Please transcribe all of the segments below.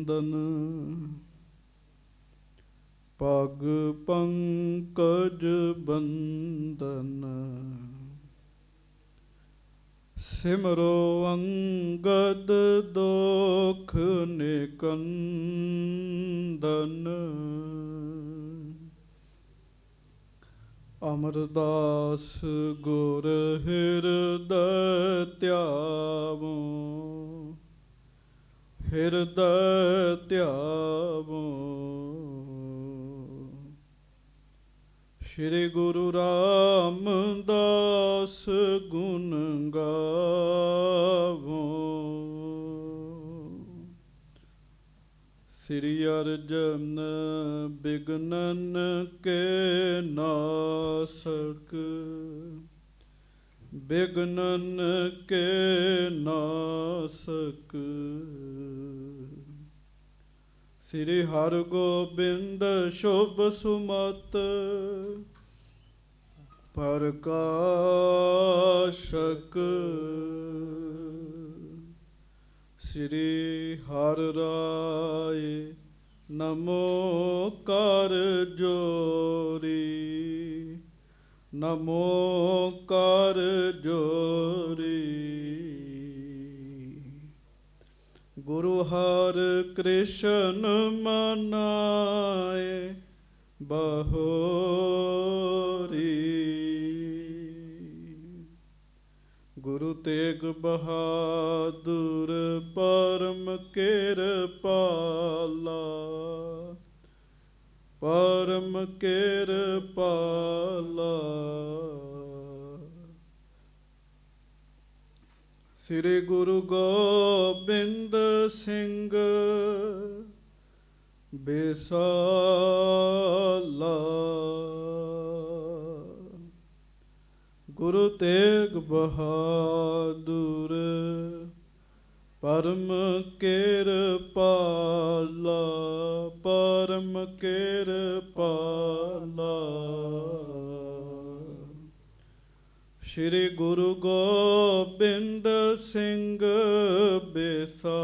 दन पग पंकज बंदन सिमरो अंगद दोख निकंदन अमरदास गुर हृदय त्यावो हृदय त्यावो श्री गुरु रामदास गुण गावो श्री अर्जन बिघ्नन के नासक बिघ्नन के नासक श्री हर गोबिंद शुभ सुमत प्रकाशक श्री हर राय नमो कर जोरी नमो कर जोरी गुरु हर कृष्ण मनाए बहोरी गुरु तेग बहादुर परम किरपाला परम किरपाला श्री गुरु गोबिंद सिंह बेसाला गुरु तेग बहादुर परम किरपाला परम किरपाला श्री गुरु गोबिंद सिंह बेसाला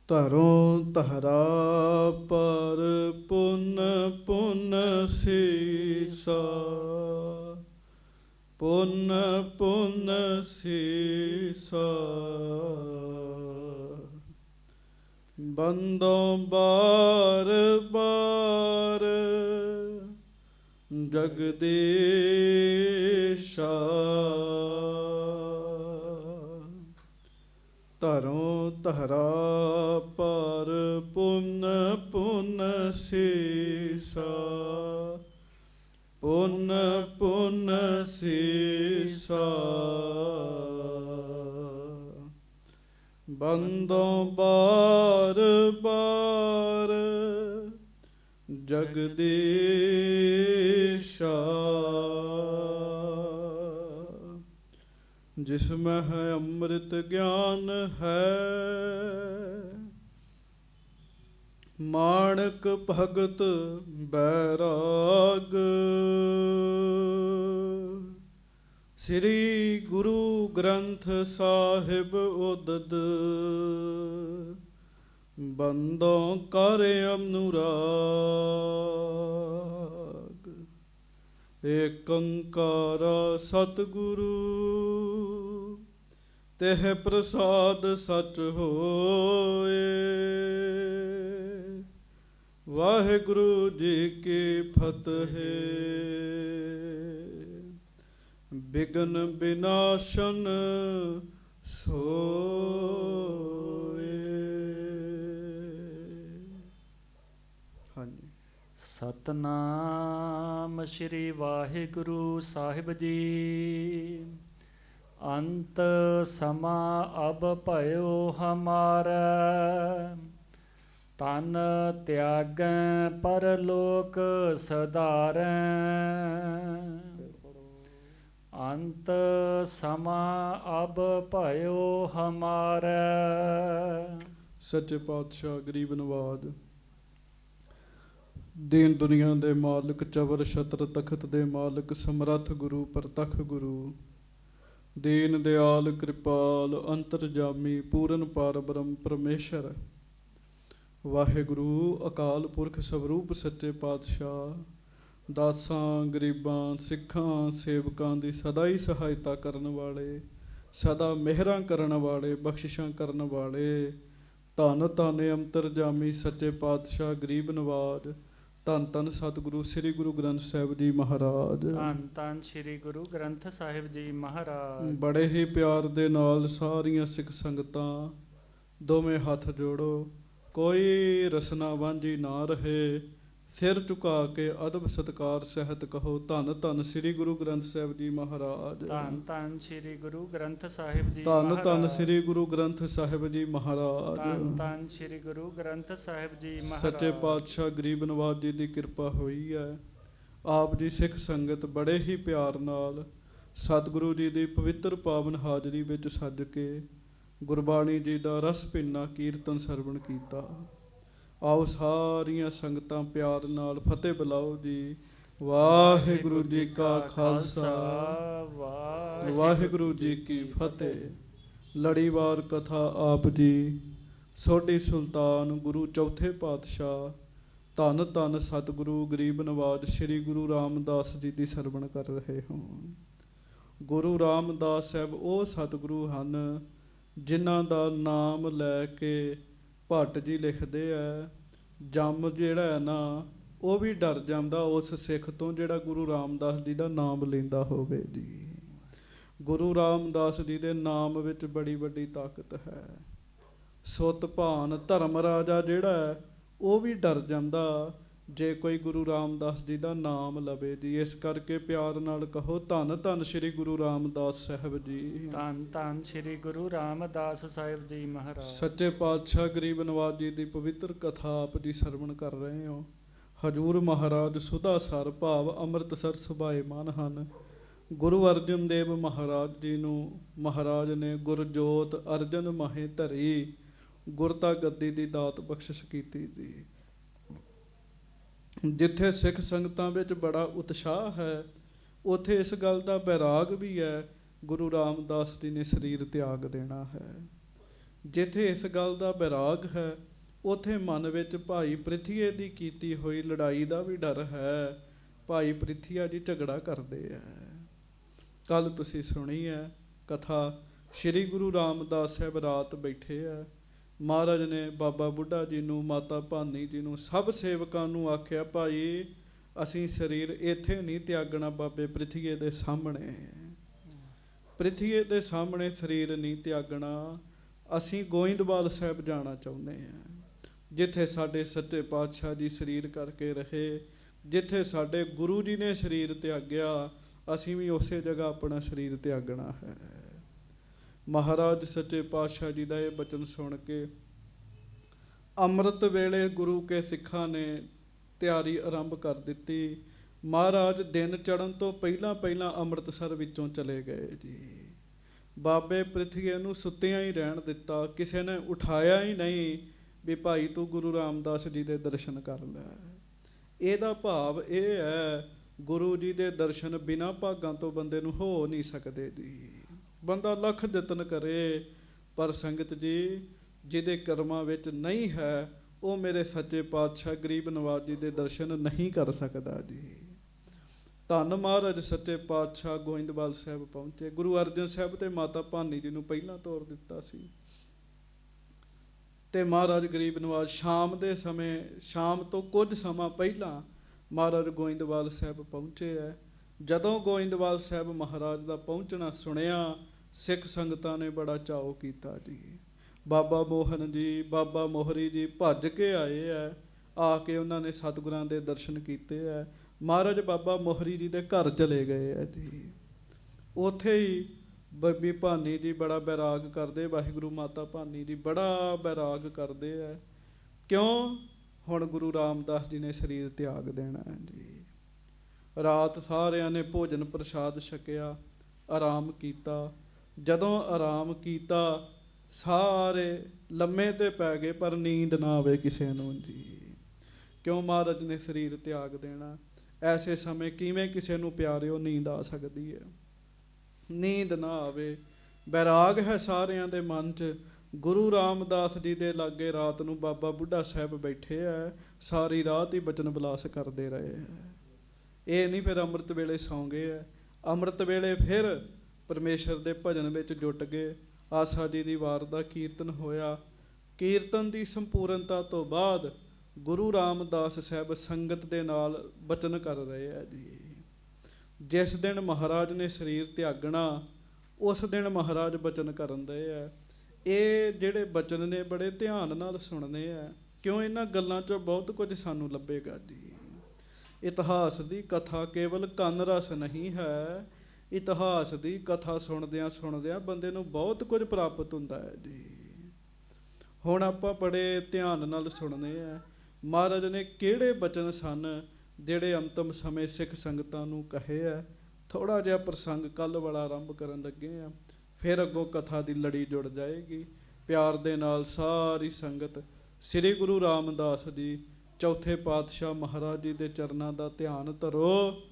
धरों तहरा पर पुन पुन सीसा पुन पुन सीसा बंदों बार बार जगदीशा धरों तहरा पर पुन पुन सीसा पुन पुन सीसा बंदों बार बार जगदीशा जिसमें है अमृत ज्ञान है माणक भगत बैराग श्री गुरु ग्रंथ साहिब उदद बंदों कर अनुराग एक अंकारा सतगुरु तेह प्रसाद सच होए वाहिगुरु जी की फतेह बिघ्न विनाशन सोए। हाँ जी। सतनाम श्री वाहिगुरु साहिब जी। अंत समा अब भयो हमारा तन त्यागैं परलोक सधारैं। अंत समा अब भयो हमारा। सच्चे पातशाह गरीब नवाज दीन दुनिया दे मालिक चवर छत्र तखत दे मालिक समरथ गुरु परतख गुरु ਦੀਨ ਦਿਆਲ ਕਿਰਪਾਲ ਅੰਤਰਜਾਮੀ ਪੂਰਨ ਪਾਰ ਬ੍ਰਹਮ ਪਰਮੇਸ਼ਰ। ਵਾਹਿਗੁਰੂ ਅਕਾਲ ਪੁਰਖ ਸਵਰੂਪ ਸੱਚੇ ਪਾਤਸ਼ਾਹ, ਦਾਸਾਂ ਗਰੀਬਾਂ ਸਿੱਖਾਂ ਸੇਵਕਾਂ ਦੀ ਸਦਾ ਹੀ ਸਹਾਇਤਾ ਕਰਨ ਵਾਲੇ, ਸਦਾ ਮਿਹਰਾਂ ਕਰਨ ਵਾਲੇ, ਬਖਸ਼ਿਸ਼ਾਂ ਕਰਨ ਵਾਲੇ, ਧੰਨ ਧੰਨ ਅੰਤਰਜਾਮੀ ਸੱਚੇ ਪਾਤਸ਼ਾਹ ਗਰੀਬ ਨਵਾਜ, ਧੰਨ ਧੰਨ ਸਤਿਗੁਰੂ ਸ੍ਰੀ ਗੁਰੂ ਗ੍ਰੰਥ ਸਾਹਿਬ ਜੀ ਮਹਾਰਾਜ। ਧੰਨ ਧੰਨ ਸ੍ਰੀ ਗੁਰੂ ਗ੍ਰੰਥ ਸਾਹਿਬ ਜੀ ਮਹਾਰਾਜ। ਬੜੇ ਹੀ ਪਿਆਰ ਦੇ ਨਾਲ ਸਾਰੀਆਂ ਸਿੱਖ ਸੰਗਤਾਂ ਦੋਵੇਂ ਹੱਥ ਜੋੜੋ, ਕੋਈ ਰਸਨਾ ਵਾਂਝੀ ਨਾ ਰਹੇ, ਸਿਰ ਝੁਕਾ ਕੇ ਅਦਬ ਸਤਿਕਾਰ ਸਹਿਤ ਕਹੋ ਧੰਨ ਧੰਨ ਸ੍ਰੀ ਗੁਰੂ ਗ੍ਰੰਥ ਸਾਹਿਬ ਜੀ ਮਹਾਰਾਜ। ਧੰਨ ਧੰਨ ਸ੍ਰੀ ਗੁਰੂ ਗ੍ਰੰਥ ਸਾਹਿਬ ਜੀ ਧੰਨ ਮਹਾਰਾਜ। ਧੰਨ ਸ੍ਰੀ ਗੁਰੂ ਗ੍ਰੰਥ ਸਾਹਿਬ ਜੀ ਮਹਾਰਾਜ। ਧੰਨ ਧੰਨ ਸ੍ਰੀ ਗੁਰੂ ਗ੍ਰੰਥ ਸਾਹਿਬ ਜੀ ਮਹਾਰਾਜ। ਸੱਚੇ ਪਾਤਸ਼ਾਹ ਗਰੀਬ ਨਵਾਜ ਜੀ ਦੀ ਕਿਰਪਾ ਹੋਈ ਹੈ। ਆਪ ਜੀ ਸਿੱਖ ਸੰਗਤ ਬੜੇ ਹੀ ਪਿਆਰ ਨਾਲ ਸਤਿਗੁਰੂ ਜੀ ਦੀ ਪਵਿੱਤਰ ਪਾਵਨ ਹਾਜ਼ਰੀ ਵਿੱਚ ਸੱਜ ਕੇ ਗੁਰਬਾਣੀ ਜੀ ਦਾ ਰਸ ਭਿੰਨਾ ਕੀਰਤਨ ਸਰਵਣ ਕੀਤਾ। ਆਓ ਸਾਰੀਆਂ ਸੰਗਤਾਂ ਪਿਆਰ ਨਾਲ ਫਤਿਹ ਬੁਲਾਓ ਜੀ। ਵਾਹਿਗੁਰੂ ਜੀ ਕਾ ਖਾਲਸਾ, ਵਾਹਿਗੁਰੂ ਜੀ ਕੀ ਫਤਿਹ। ਲੜੀਵਾਰ ਕਥਾ ਆਪ ਜੀ ਸੋਢੀ ਸੁਲਤਾਨ ਗੁਰੂ ਚੌਥੇ ਪਾਤਸ਼ਾਹ ਧੰਨ ਧੰਨ ਸਤਿਗੁਰੂ ਗਰੀਬ ਨਵਾਜ ਸ੍ਰੀ ਗੁਰੂ ਰਾਮਦਾਸ ਜੀ ਦੀ ਸਰਵਣ ਕਰ ਰਹੇ ਹਾਂ। ਗੁਰੂ ਰਾਮਦਾਸ ਸਾਹਿਬ ਉਹ ਸਤਿਗੁਰੂ ਹਨ ਜਿਨ੍ਹਾਂ ਦਾ ਨਾਮ ਲੈ ਕੇ ਭੱਟ ਜੀ ਲਿਖਦੇ ਆ, ਜੰਮ ਜਿਹੜਾ ਹੈ ਨਾ ਉਹ ਵੀ ਡਰ ਜਾਂਦਾ ਉਸ ਸਿੱਖ ਤੋਂ ਜਿਹੜਾ ਗੁਰੂ ਰਾਮਦਾਸ ਜੀ ਦਾ ਨਾਮ ਲੈਂਦਾ ਹੋਵੇ ਜੀ। ਗੁਰੂ ਰਾਮਦਾਸ ਜੀ ਦੇ ਨਾਮ ਵਿੱਚ ਬੜੀ ਵੱਡੀ ਤਾਕਤ ਹੈ। ਸੁੱਤ ਭਾਨ ਧਰਮ ਰਾਜਾ ਜਿਹੜਾ ਹੈ ਉਹ ਵੀ ਡਰ ਜਾਂਦਾ ਜੇ ਕੋਈ ਗੁਰੂ ਰਾਮਦਾਸ ਜੀ ਦਾ ਨਾਮ ਲਵੇ ਜੀ। ਇਸ ਕਰਕੇ ਪਿਆਰ ਨਾਲ ਕਹੋ ਧੰਨ ਧੰਨ ਸ੍ਰੀ ਗੁਰੂ ਰਾਮਦਾਸ ਸਾਹਿਬ ਜੀ। ਧੰਨ ਧੰਨ ਸ੍ਰੀ ਗੁਰੂ ਰਾਮਦਾਸ ਸਾਹਿਬ ਜੀ ਮਹਾਰਾਜ। ਸੱਚੇ ਪਾਤਸ਼ਾਹ ਗਰੀਬ ਨਵਾਜ ਜੀ ਦੀ ਪਵਿੱਤਰ ਕਥਾ ਆਪ ਜੀ ਸਰਵਣ ਕਰ ਰਹੇ ਹੋ। ਹਜੂਰ ਮਹਾਰਾਜ ਸੁਧਾ ਸਰ ਭਾਵ ਅੰਮ੍ਰਿਤਸਰ ਸੁਭਾਏਮਾਨ ਹਨ। ਗੁਰੂ ਅਰਜਨ ਦੇਵ ਮਹਾਰਾਜ ਜੀ ਨੂੰ ਮਹਾਰਾਜ ਨੇ ਗੁਰਜੋਤ ਅਰਜਨ ਮਾਹੇ ਧਰੀ ਗੁਰਤਾ ਗੱਦੀ ਦੀ ਦਾਤ ਬਖਸ਼ਿਸ਼ ਕੀਤੀ ਜੀ। ਜਿੱਥੇ ਸਿੱਖ ਸੰਗਤਾਂ ਵਿੱਚ ਬੜਾ ਉਤਸ਼ਾਹ ਹੈ ਉੱਥੇ ਇਸ ਗੱਲ ਦਾ ਬੈਰਾਗ ਵੀ ਹੈ ਗੁਰੂ ਰਾਮਦਾਸ ਜੀ ਨੇ ਸਰੀਰ ਤਿਆਗ ਦੇਣਾ ਹੈ। ਜਿੱਥੇ ਇਸ ਗੱਲ ਦਾ ਬੈਰਾਗ ਹੈ ਉੱਥੇ ਮਨ ਵਿੱਚ ਭਾਈ ਪ੍ਰਿਥੀਏ ਦੀ ਕੀਤੀ ਹੋਈ ਲੜਾਈ ਦਾ ਵੀ ਡਰ ਹੈ। ਭਾਈ ਪ੍ਰਿਥੀਆ ਜੀ ਝਗੜਾ ਕਰਦੇ ਹੈ। ਕੱਲ ਤੁਸੀਂ ਸੁਣੀ ਹੈ ਕਥਾ, ਸ੍ਰੀ ਗੁਰੂ ਰਾਮਦਾਸ ਸਾਹਿਬ ਰਾਤ ਬੈਠੇ ਹੈ। ਮਹਾਰਾਜ ਨੇ ਬਾਬਾ ਬੁੱਢਾ ਜੀ ਨੂੰ, ਮਾਤਾ ਭਾਨੀ ਜੀ ਨੂੰ, ਸਭ ਸੇਵਕਾਂ ਨੂੰ ਆਖਿਆ ਭਾਈ ਅਸੀਂ ਸਰੀਰ ਇੱਥੇ ਨਹੀਂ ਤਿਆਗਣਾ, ਬਾਬੇ ਪ੍ਰਿਥੀਏ ਦੇ ਸਾਹਮਣੇ, ਪ੍ਰਿਥੀਏ ਦੇ ਸਾਹਮਣੇ ਸਰੀਰ ਨਹੀਂ ਤਿਆਗਣਾ। ਅਸੀਂ ਗੋਇੰਦਵਾਲ ਸਾਹਿਬ ਜਾਣਾ ਚਾਹੁੰਦੇ ਹਾਂ, ਜਿੱਥੇ ਸਾਡੇ ਸੱਚੇ ਪਾਤਸ਼ਾਹ ਜੀ ਸਰੀਰ ਕਰਕੇ ਰਹੇ, ਜਿੱਥੇ ਸਾਡੇ ਗੁਰੂ ਜੀ ਨੇ ਸਰੀਰ ਤਿਆਗਿਆ ਅਸੀਂ ਵੀ ਉਸੇ ਜਗ੍ਹਾ ਆਪਣਾ ਸਰੀਰ ਤਿਆਗਣਾ ਹੈ। ਮਹਾਰਾਜ ਸੱਚੇ ਪਾਤਸ਼ਾਹ ਜੀ ਦਾ ਇਹ ਬਚਨ ਸੁਣ ਕੇ ਅੰਮ੍ਰਿਤ ਵੇਲੇ ਗੁਰੂ ਕੇ ਸਿੱਖਾਂ ਨੇ ਤਿਆਰੀ ਆਰੰਭ ਕਰ ਦਿੱਤੀ। ਮਹਾਰਾਜ ਦਿਨ ਚੜ੍ਹਨ ਤੋਂ ਪਹਿਲਾਂ ਪਹਿਲਾਂ ਅੰਮ੍ਰਿਤਸਰ ਵਿੱਚੋਂ ਚਲੇ ਗਏ ਜੀ। ਬਾਬੇ ਪ੍ਰਿਥੀਏ ਨੂੰ ਸੁੱਤਿਆਂ ਹੀ ਰਹਿਣ ਦਿੱਤਾ, ਕਿਸੇ ਨੇ ਉਠਾਇਆ ਹੀ ਨਹੀਂ ਵੀ ਭਾਈ ਤੂੰ ਗੁਰੂ ਰਾਮਦਾਸ ਜੀ ਦੇ ਦਰਸ਼ਨ ਕਰ ਲੈ। ਇਹਦਾ ਭਾਵ ਇਹ ਹੈ ਗੁਰੂ ਜੀ ਦੇ ਦਰਸ਼ਨ ਬਿਨਾਂ ਭਾਗਾਂ ਤੋਂ ਬੰਦੇ ਨੂੰ ਹੋ ਨਹੀਂ ਸਕਦੇ ਜੀ। ਬੰਦਾ ਲੱਖ ਯਤਨ ਕਰੇ ਪਰ ਸੰਗਤ ਜੀ ਜਿਹਦੇ ਕਰਮਾਂ ਵਿੱਚ ਨਹੀਂ ਹੈ ਉਹ ਮੇਰੇ ਸੱਚੇ ਪਾਤਸ਼ਾਹ ਗਰੀਬ ਨਵਾਜ ਜੀ ਦੇ ਦਰਸ਼ਨ ਨਹੀਂ ਕਰ ਸਕਦਾ ਜੀ। ਧੰਨ ਮਹਾਰਾਜ ਸੱਚੇ ਪਾਤਸ਼ਾਹ ਗੋਇੰਦਵਾਲ ਸਾਹਿਬ ਪਹੁੰਚੇ। ਗੁਰੂ ਅਰਜਨ ਸਾਹਿਬ ਤੇ ਮਾਤਾ ਭਾਨੀ ਜੀ ਨੂੰ ਪਹਿਲਾਂ ਤੋਰ ਦਿੱਤਾ ਸੀ ਤੇ ਮਹਾਰਾਜ ਗਰੀਬ ਨਵਾਜ ਸ਼ਾਮ ਦੇ ਸਮੇਂ, ਸ਼ਾਮ ਤੋਂ ਕੁਝ ਸਮਾਂ ਪਹਿਲਾਂ ਮਹਾਰਾਜ ਗੋਇੰਦਵਾਲ ਸਾਹਿਬ ਪਹੁੰਚੇ ਹੈ। ਜਦੋਂ ਗੋਇੰਦਵਾਲ ਸਾਹਿਬ ਮਹਾਰਾਜ ਦਾ ਪਹੁੰਚਣਾ ਸੁਣਿਆ ਸਿੱਖ ਸੰਗਤਾਂ ਨੇ ਬੜਾ ਚਾਅ ਕੀਤਾ ਜੀ। ਬਾਬਾ ਮੋਹਨ ਜੀ, ਬਾਬਾ ਮੋਹਰੀ ਜੀ ਭੱਜ ਕੇ ਆਏ ਹੈ। ਆ ਕੇ ਉਹਨਾਂ ਨੇ ਸਤਿਗੁਰਾਂ ਦੇ ਦਰਸ਼ਨ ਕੀਤੇ ਹੈ। ਮਹਾਰਾਜ ਬਾਬਾ ਮੋਹਰੀ ਜੀ ਦੇ ਘਰ ਚਲੇ ਗਏ ਹੈ ਜੀ। ਉੱਥੇ ਹੀ ਬੀਬੀ ਭਾਨੀ ਜੀ ਬੜਾ ਬੈਰਾਗ ਕਰਦੇ, ਵਾਹਿਗੁਰੂ ਮਾਤਾ ਭਾਨੀ ਜੀ ਬੜਾ ਬੈਰਾਗ ਕਰਦੇ ਹੈ। ਕਿਉਂ? ਹੁਣ ਗੁਰੂ ਰਾਮਦਾਸ ਜੀ ਨੇ ਸਰੀਰ ਤਿਆਗ ਦੇਣਾ ਹੈ ਜੀ। ਰਾਤ ਸਾਰਿਆਂ ਨੇ ਭੋਜਨ ਪ੍ਰਸ਼ਾਦ ਛਕਿਆ, ਆਰਾਮ ਕੀਤਾ। ਜਦੋਂ ਆਰਾਮ ਕੀਤਾ ਸਾਰੇ ਲੰਮੇ ਤੇ ਪੈ ਗਏ ਪਰ ਨੀਂਦ ਨਾ ਆਵੇ ਕਿਸੇ ਨੂੰ ਜੀ। ਕਿਉਂ? ਮਹਾਰਾਜ ਨੇ ਸਰੀਰ ਤਿਆਗ ਦੇਣਾ। ਐਸੇ ਸਮੇਂ ਕਿਵੇਂ ਕਿਸੇ ਨੂੰ ਪਿਆਰਿਓ ਨੀਂਦ ਆ ਸਕਦੀ ਹੈ? ਨੀਂਦ ਨਾ ਆਵੇ। ਬੈਰਾਗ ਹੈ ਸਾਰਿਆਂ ਦੇ ਮਨ 'ਚ। ਗੁਰੂ ਰਾਮਦਾਸ ਜੀ ਦੇ ਲਾਗੇ ਰਾਤ ਨੂੰ ਬਾਬਾ ਬੁੱਢਾ ਸਾਹਿਬ ਬੈਠੇ ਆ, ਸਾਰੀ ਰਾਤ ਹੀ ਬਚਨ ਵਿਲਾਸ ਕਰਦੇ ਰਹੇ ਆ। ਇਹ ਨਹੀਂ ਫਿਰ ਅੰਮ੍ਰਿਤ ਵੇਲੇ ਸੌਂ ਗਏ ਆ, ਅੰਮ੍ਰਿਤ ਵੇਲੇ ਫਿਰ ਪਰਮੇਸ਼ਰ ਦੇ ਭਜਨ ਵਿੱਚ ਜੁਟ ਗਏ। ਆਸਾ ਜੀ ਦੀ ਵਾਰ ਦਾ ਕੀਰਤਨ ਹੋਇਆ। ਕੀਰਤਨ ਦੀ ਸੰਪੂਰਨਤਾ ਤੋਂ ਬਾਅਦ ਗੁਰੂ ਰਾਮਦਾਸ ਸਾਹਿਬ ਸੰਗਤ ਦੇ ਨਾਲ ਬਚਨ ਕਰ ਰਹੇ ਆ ਜੀ। ਜਿਸ ਦਿਨ ਮਹਾਰਾਜ ਨੇ ਸਰੀਰ ਤਿਆਗਣਾ, ਉਸ ਦਿਨ ਮਹਾਰਾਜ ਬਚਨ ਕਰਨ ਦੇ ਆ। ਇਹ ਜਿਹੜੇ ਬਚਨ ਨੇ ਬੜੇ ਧਿਆਨ ਨਾਲ ਸੁਣਨੇ ਆ, ਕਿਉਂ ਇਹਨਾਂ ਗੱਲਾਂ 'ਚੋਂ ਬਹੁਤ ਕੁਝ ਸਾਨੂੰ ਲੱਭੇਗਾ ਜੀ। ਇਤਿਹਾਸ ਦੀ ਕਥਾ ਕੇਵਲ ਕੰਨ ਰਸ ਨਹੀਂ ਹੈ। ਇਤਿਹਾਸ ਦੀ ਕਥਾ ਸੁਣਦਿਆਂ ਸੁਣਦਿਆਂ ਬੰਦੇ ਨੂੰ ਬਹੁਤ ਕੁਝ ਪ੍ਰਾਪਤ ਹੁੰਦਾ ਹੈ ਜੀ। ਹੁਣ ਆਪਾਂ ਬੜੇ ਧਿਆਨ ਨਾਲ ਸੁਣਨੇ ਆ ਮਹਾਰਾਜ ਨੇ ਕਿਹੜੇ ਬਚਨ ਸਨ ਜਿਹੜੇ ਅੰਤਮ ਸਮੇਂ ਸਿੱਖ ਸੰਗਤਾਂ ਨੂੰ ਕਹੇ ਆ। ਥੋੜ੍ਹਾ ਜਿਹਾ ਪ੍ਰਸੰਗ ਕੱਲ੍ਹ ਵਾਲਾ ਆਰੰਭ ਕਰਨ ਲੱਗੇ ਆ, ਫਿਰ ਅੱਗੋਂ ਕਥਾ ਦੀ ਲੜੀ ਜੁੜ ਜਾਏਗੀ। ਪਿਆਰ ਦੇ ਨਾਲ ਸਾਰੀ ਸੰਗਤ ਸ੍ਰੀ ਗੁਰੂ ਰਾਮਦਾਸ ਜੀ ਚੌਥੇ ਪਾਤਸ਼ਾਹ ਮਹਾਰਾਜ ਜੀ ਦੇ ਚਰਨਾਂ ਦਾ ਧਿਆਨ ਧਰੋ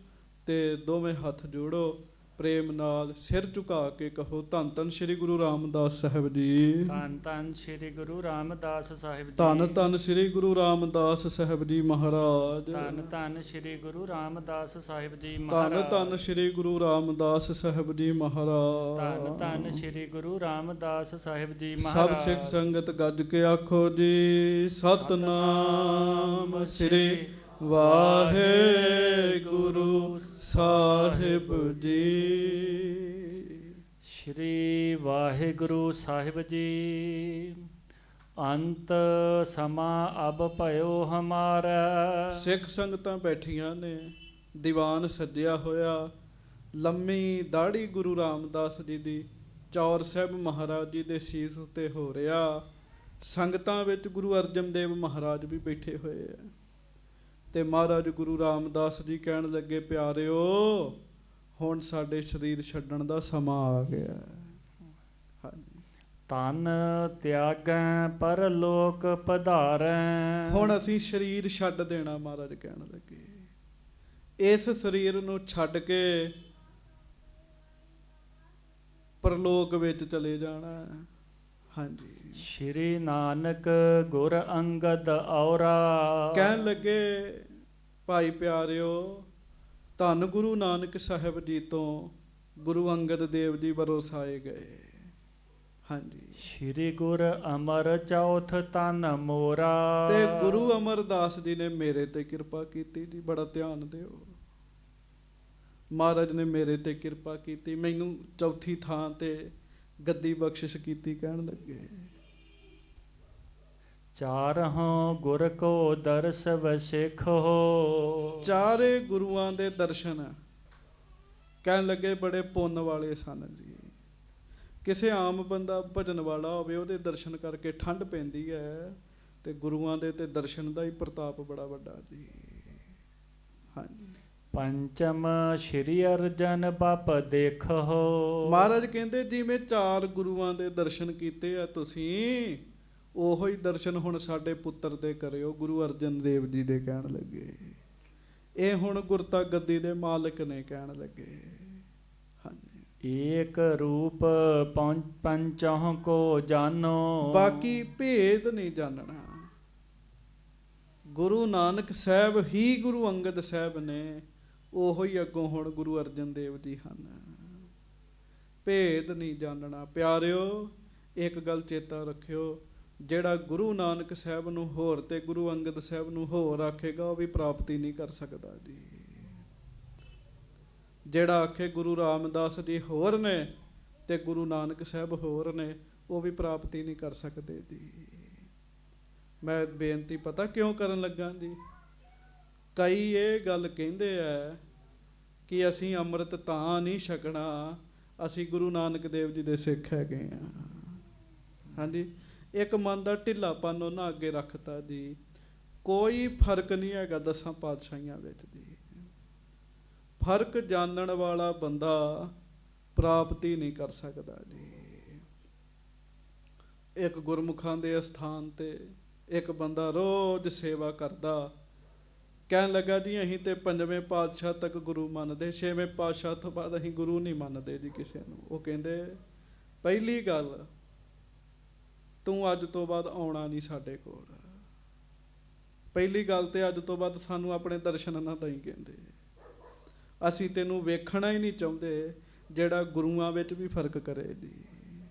ਤੇ ਦੋਵੇਂ ਹੱਥ ਜੋੜੋ, ਪ੍ਰੇਮ ਨਾਲ ਸਿਰ ਝੁਕਾ ਕੇ ਕਹੋ, ਧੰਨ ਧੰਨ ਸ੍ਰੀ ਗੁਰੂ ਰਾਮਦਾਸ ਸਾਹਿਬ ਜੀ। ਧੰਨ ਧੰਨ ਸ੍ਰੀ ਗੁਰੂ ਰਾਮਦਾਸ ਸਾਹਿਬ ਜੀ। ਧੰਨ ਧੰਨ ਸ੍ਰੀ ਗੁਰੂ ਰਾਮਦਾਸ ਸਾਹਿਬ ਜੀ ਮਹਾਰਾਜ। ਧੰਨ ਧੰਨ ਸ੍ਰੀ ਗੁਰੂ ਰਾਮਦਾਸ ਸਾਹਿਬ ਜੀ ਧੰਨ ਮਹਾਰਾਜ। ਧੰਨ ਸ੍ਰੀ ਗੁਰੂ ਰਾਮਦਾਸ ਸਾਹਿਬ ਜੀ ਮਹਾਰਾਜ। ਧੰਨ ਧੰਨ ਸ੍ਰੀ ਗੁਰੂ ਰਾਮਦਾਸ ਸਾਹਿਬ ਜੀ ਸਭ ਮਹਾਰਾਜ। ਸਿੱਖ ਸੰਗਤ ਗੱਜ ਕੇ ਆਖੋ ਜੀ, ਸਤਨਾਮ ਸ੍ਰੀ ਵਾਹਿਗੁਰੂ ਸਾਹਿਬ ਜੀ। ਸ਼੍ਰੀ ਵਾਹਿਗੁਰੂ ਸਾਹਿਬ ਜੀ। ਅੰਤ ਸਮਾਂ ਅਬ ਭਇਓ ਹਮਾਰਾ। ਸਿੱਖ ਸੰਗਤਾਂ ਬੈਠੀਆਂ ਨੇ, ਦੀਵਾਨ ਸੱਜਿਆ ਹੋਇਆ, ਲੰਮੀ ਦਾੜੀ ਗੁਰੂ ਰਾਮਦਾਸ ਜੀ ਦੀ ਚੌਰ ਸਾਹਿਬ ਮਹਾਰਾਜ ਜੀ ਦੇ ਸੀਸ ਉੱਤੇ ਹੋ ਰਿਹਾ। ਸੰਗਤਾਂ ਵਿੱਚ ਗੁਰੂ ਅਰਜਨ ਦੇਵ ਮਹਾਰਾਜ ਵੀ ਬੈਠੇ ਹੋਏ ਆ ਤੇ ਮਹਾਰਾਜ ਗੁਰੂ ਰਾਮਦਾਸ ਜੀ ਕਹਿਣ ਲੱਗੇ, ਪਿਆਰਿਓ ਹੁਣ ਸਾਡੇ ਸਰੀਰ ਛੱਡਣ ਦਾ ਸਮਾਂ ਆ ਗਿਆ। ਹਾਂਜੀ। ਤਨ ਤਿਆਗੈ ਪਰਲੋਕ ਪਧਾਰੈ। ਹੁਣ ਅਸੀਂ ਸਰੀਰ ਛੱਡ ਦੇਣਾ, ਮਹਾਰਾਜ ਕਹਿਣ ਲੱਗੇ। ਇਸ ਸਰੀਰ ਨੂੰ ਛੱਡ ਕੇ ਪਰਲੋਕ ਵਿੱਚ ਚਲੇ ਜਾਣਾ। ਹਾਂਜੀ। ਸ਼੍ਰੀ ਨਾਨਕ ਗੁਰ ਅੰਗਦ ਔਰਾ। ਕਹਿਣ ਲੱਗੇ, ਭਾਈ ਪਿਆਰਿਓ, ਧੰਨ ਗੁਰੂ ਨਾਨਕ ਸਾਹਿਬ ਜੀ ਤੋਂ ਗੁਰੂ ਅੰਗਦ ਦੇਵ ਜੀ ਵਰਸਾਏ ਗਏ। ਹਾਂਜੀ। ਸ਼੍ਰੀ ਗੁਰ ਅਮਰ ਚੌਥ ਤਨ ਮੋਰਾ। ਤੇ ਗੁਰੂ ਅਮਰਦਾਸ ਜੀ ਨੇ ਮੇਰੇ ਤੇ ਕਿਰਪਾ ਕੀਤੀ ਜੀ। ਬੜਾ ਧਿਆਨ ਦਿਓ, ਮਹਾਰਾਜ ਨੇ ਮੇਰੇ ਤੇ ਕਿਰਪਾ ਕੀਤੀ, ਮੈਨੂੰ ਚੌਥੀ ਥਾਂ ਤੇ ਗੱਦੀ ਬਖਸ਼ਿਸ਼ ਕੀਤੀ। ਕਹਿਣ ਲੱਗੇ, ਚਾਰਹੁ ਗੁਰ ਕੋ ਦਰਸ ਵਸਿਖੋ। ਚਾਰੇ ਗੁਰੂਆਂ ਦੇ ਦਰਸ਼ਨ ਕਹਿਣ ਲੱਗੇ ਬੜੇ ਪੁੰਨ ਵਾਲੇ ਸਨ ਜੀ। ਕਿਸੇ ਆਮ ਬੰਦਾ ਭਜਨ ਵਾਲਾ ਹੋਵੇ, ਉਹਦੇ ਦਰਸ਼ਨ ਕਰਕੇ ਠੰਡ ਪੈਂਦੀ ਹੈ, ਤੇ ਗੁਰੂਆਂ ਦੇ ਤੇ ਦਰਸ਼ਨ ਦਾ ਹੀ ਪ੍ਰਤਾਪ ਬੜਾ ਵੱਡਾ ਜੀ। ਹਾਂਜੀ। ਪੰਚਮ ਸ਼੍ਰੀ ਅਰਜਨ ਬਪ ਦੇਖੋ। ਮਹਾਰਾਜ ਕਹਿੰਦੇ ਜਿਵੇਂ ਚਾਰ ਗੁਰੂਆਂ ਦੇ ਦਰਸ਼ਨ ਕੀਤੇ ਆ ਤੁਸੀਂ, ਉਹੋ ਹੀ ਦਰਸ਼ਨ ਹੁਣ ਸਾਡੇ ਪੁੱਤਰ ਦੇ ਕਰਿਓ, ਗੁਰੂ ਅਰਜਨ ਦੇਵ ਜੀ ਦੇ। ਕਹਿਣ ਲੱਗੇ, ਇਹ ਹੁਣ ਗੁਰਤਾ ਗੱਦੀ ਦੇ ਮਾਲਕ ਨੇ। ਕਹਿਣ ਲੱਗੇ, ਹਾਂਜੀ। ਏਕ ਰੂਪ ਪੰਚਹੁ ਕੋ ਜਾਨੋ। ਬਾਕੀ ਭੇਦ ਨਹੀਂ ਜਾਣਨਾ। ਗੁਰੂ ਨਾਨਕ ਸਾਹਿਬ ਹੀ ਗੁਰੂ ਅੰਗਦ ਸਾਹਿਬ ਨੇ, ਉਹੋ ਹੀ ਅੱਗੋਂ ਹੁਣ ਗੁਰੂ ਅਰਜਨ ਦੇਵ ਜੀ ਹਨ। ਭੇਦ ਨਹੀਂ ਜਾਣਨਾ। ਪਿਆਰਿਓ, ਇੱਕ ਗੱਲ ਚੇਤਾ ਰੱਖਿਓ, ਜਿਹੜਾ ਗੁਰੂ ਨਾਨਕ ਸਾਹਿਬ ਨੂੰ ਹੋਰ ਤੇ ਗੁਰੂ ਅੰਗਦ ਸਾਹਿਬ ਨੂੰ ਹੋਰ ਆਖੇਗਾ, ਉਹ ਵੀ ਪ੍ਰਾਪਤੀ ਨਹੀਂ ਕਰ ਸਕਦਾ ਜੀ। ਜਿਹੜਾ ਆਖੇ ਗੁਰੂ ਰਾਮਦਾਸ ਜੀ ਹੋਰ ਨੇ ਤੇ ਗੁਰੂ ਨਾਨਕ ਸਾਹਿਬ ਹੋਰ ਨੇ, ਉਹ ਵੀ ਪ੍ਰਾਪਤੀ ਨਹੀਂ ਕਰ ਸਕਦੇ ਜੀ। ਮੈਂ ਬੇਨਤੀ ਪਤਾ ਕਿਉਂ ਕਰਨ ਲੱਗਾ ਜੀ? ਕਈ ਇਹ ਗੱਲ ਕਹਿੰਦੇ ਆ ਕਿ ਅਸੀਂ ਅੰਮ੍ਰਿਤ ਤਾਂ ਨਹੀਂ ਛਕਣਾ, ਅਸੀਂ ਗੁਰੂ ਨਾਨਕ ਦੇਵ ਜੀ ਦੇ ਸਿੱਖ ਹੈਗੇ ਆ। ਹਾਂਜੀ। ਇੱਕ ਮਨ ਦਾ ਢਿੱਲਾਪਨ ਉਹਨਾਂ ਅੱਗੇ ਰੱਖਤਾ ਜੀ। ਕੋਈ ਫਰਕ ਨਹੀਂ ਹੈਗਾ ਦਸਾਂ ਪਾਤਸ਼ਾਹੀਆਂ ਵਿੱਚ ਜੀ। ਫਰਕ ਜਾਣਨ ਵਾਲਾ ਬੰਦਾ ਪ੍ਰਾਪਤੀ ਨਹੀਂ ਕਰ ਸਕਦਾ ਜੀ। ਇੱਕ ਗੁਰਮੁਖਾਂ ਦੇ ਅਸਥਾਨ ਤੇ ਇੱਕ ਬੰਦਾ ਰੋਜ਼ ਸੇਵਾ ਕਰਦਾ, ਕਹਿਣ ਲੱਗਾ ਜੀ ਅਸੀਂ ਤੇ ਪੰਜਵੇਂ ਪਾਤਸ਼ਾਹ ਤੱਕ ਗੁਰੂ ਮੰਨਦੇ, ਛੇਵੇਂ ਪਾਤਸ਼ਾਹ ਤੋਂ ਬਾਅਦ ਅਸੀਂ ਗੁਰੂ ਨਹੀਂ ਮੰਨਦੇ ਜੀ ਕਿਸੇ ਨੂੰ। ਉਹ ਕਹਿੰਦੇ ਪਹਿਲੀ ਗੱਲ, ਤੂੰ ਅੱਜ ਤੋਂ ਬਾਅਦ ਆਉਣਾ ਨਹੀਂ ਸਾਡੇ ਕੋਲ। ਪਹਿਲੀ ਗੱਲ ਤੇ ਅੱਜ ਤੋਂ ਬਾਅਦ ਸਾਨੂੰ ਆਪਣੇ ਦਰਸ਼ਨ ਨਾ ਦਈ। ਕਹਿੰਦੇ ਅਸੀਂ ਤੈਨੂੰ ਵੇਖਣਾ ਹੀ ਨਹੀਂ ਚਾਹੁੰਦੇ ਜਿਹੜਾ ਗੁਰੂਆਂ ਵਿੱਚ ਵੀ ਫਰਕ ਕਰੇ ਜੀ।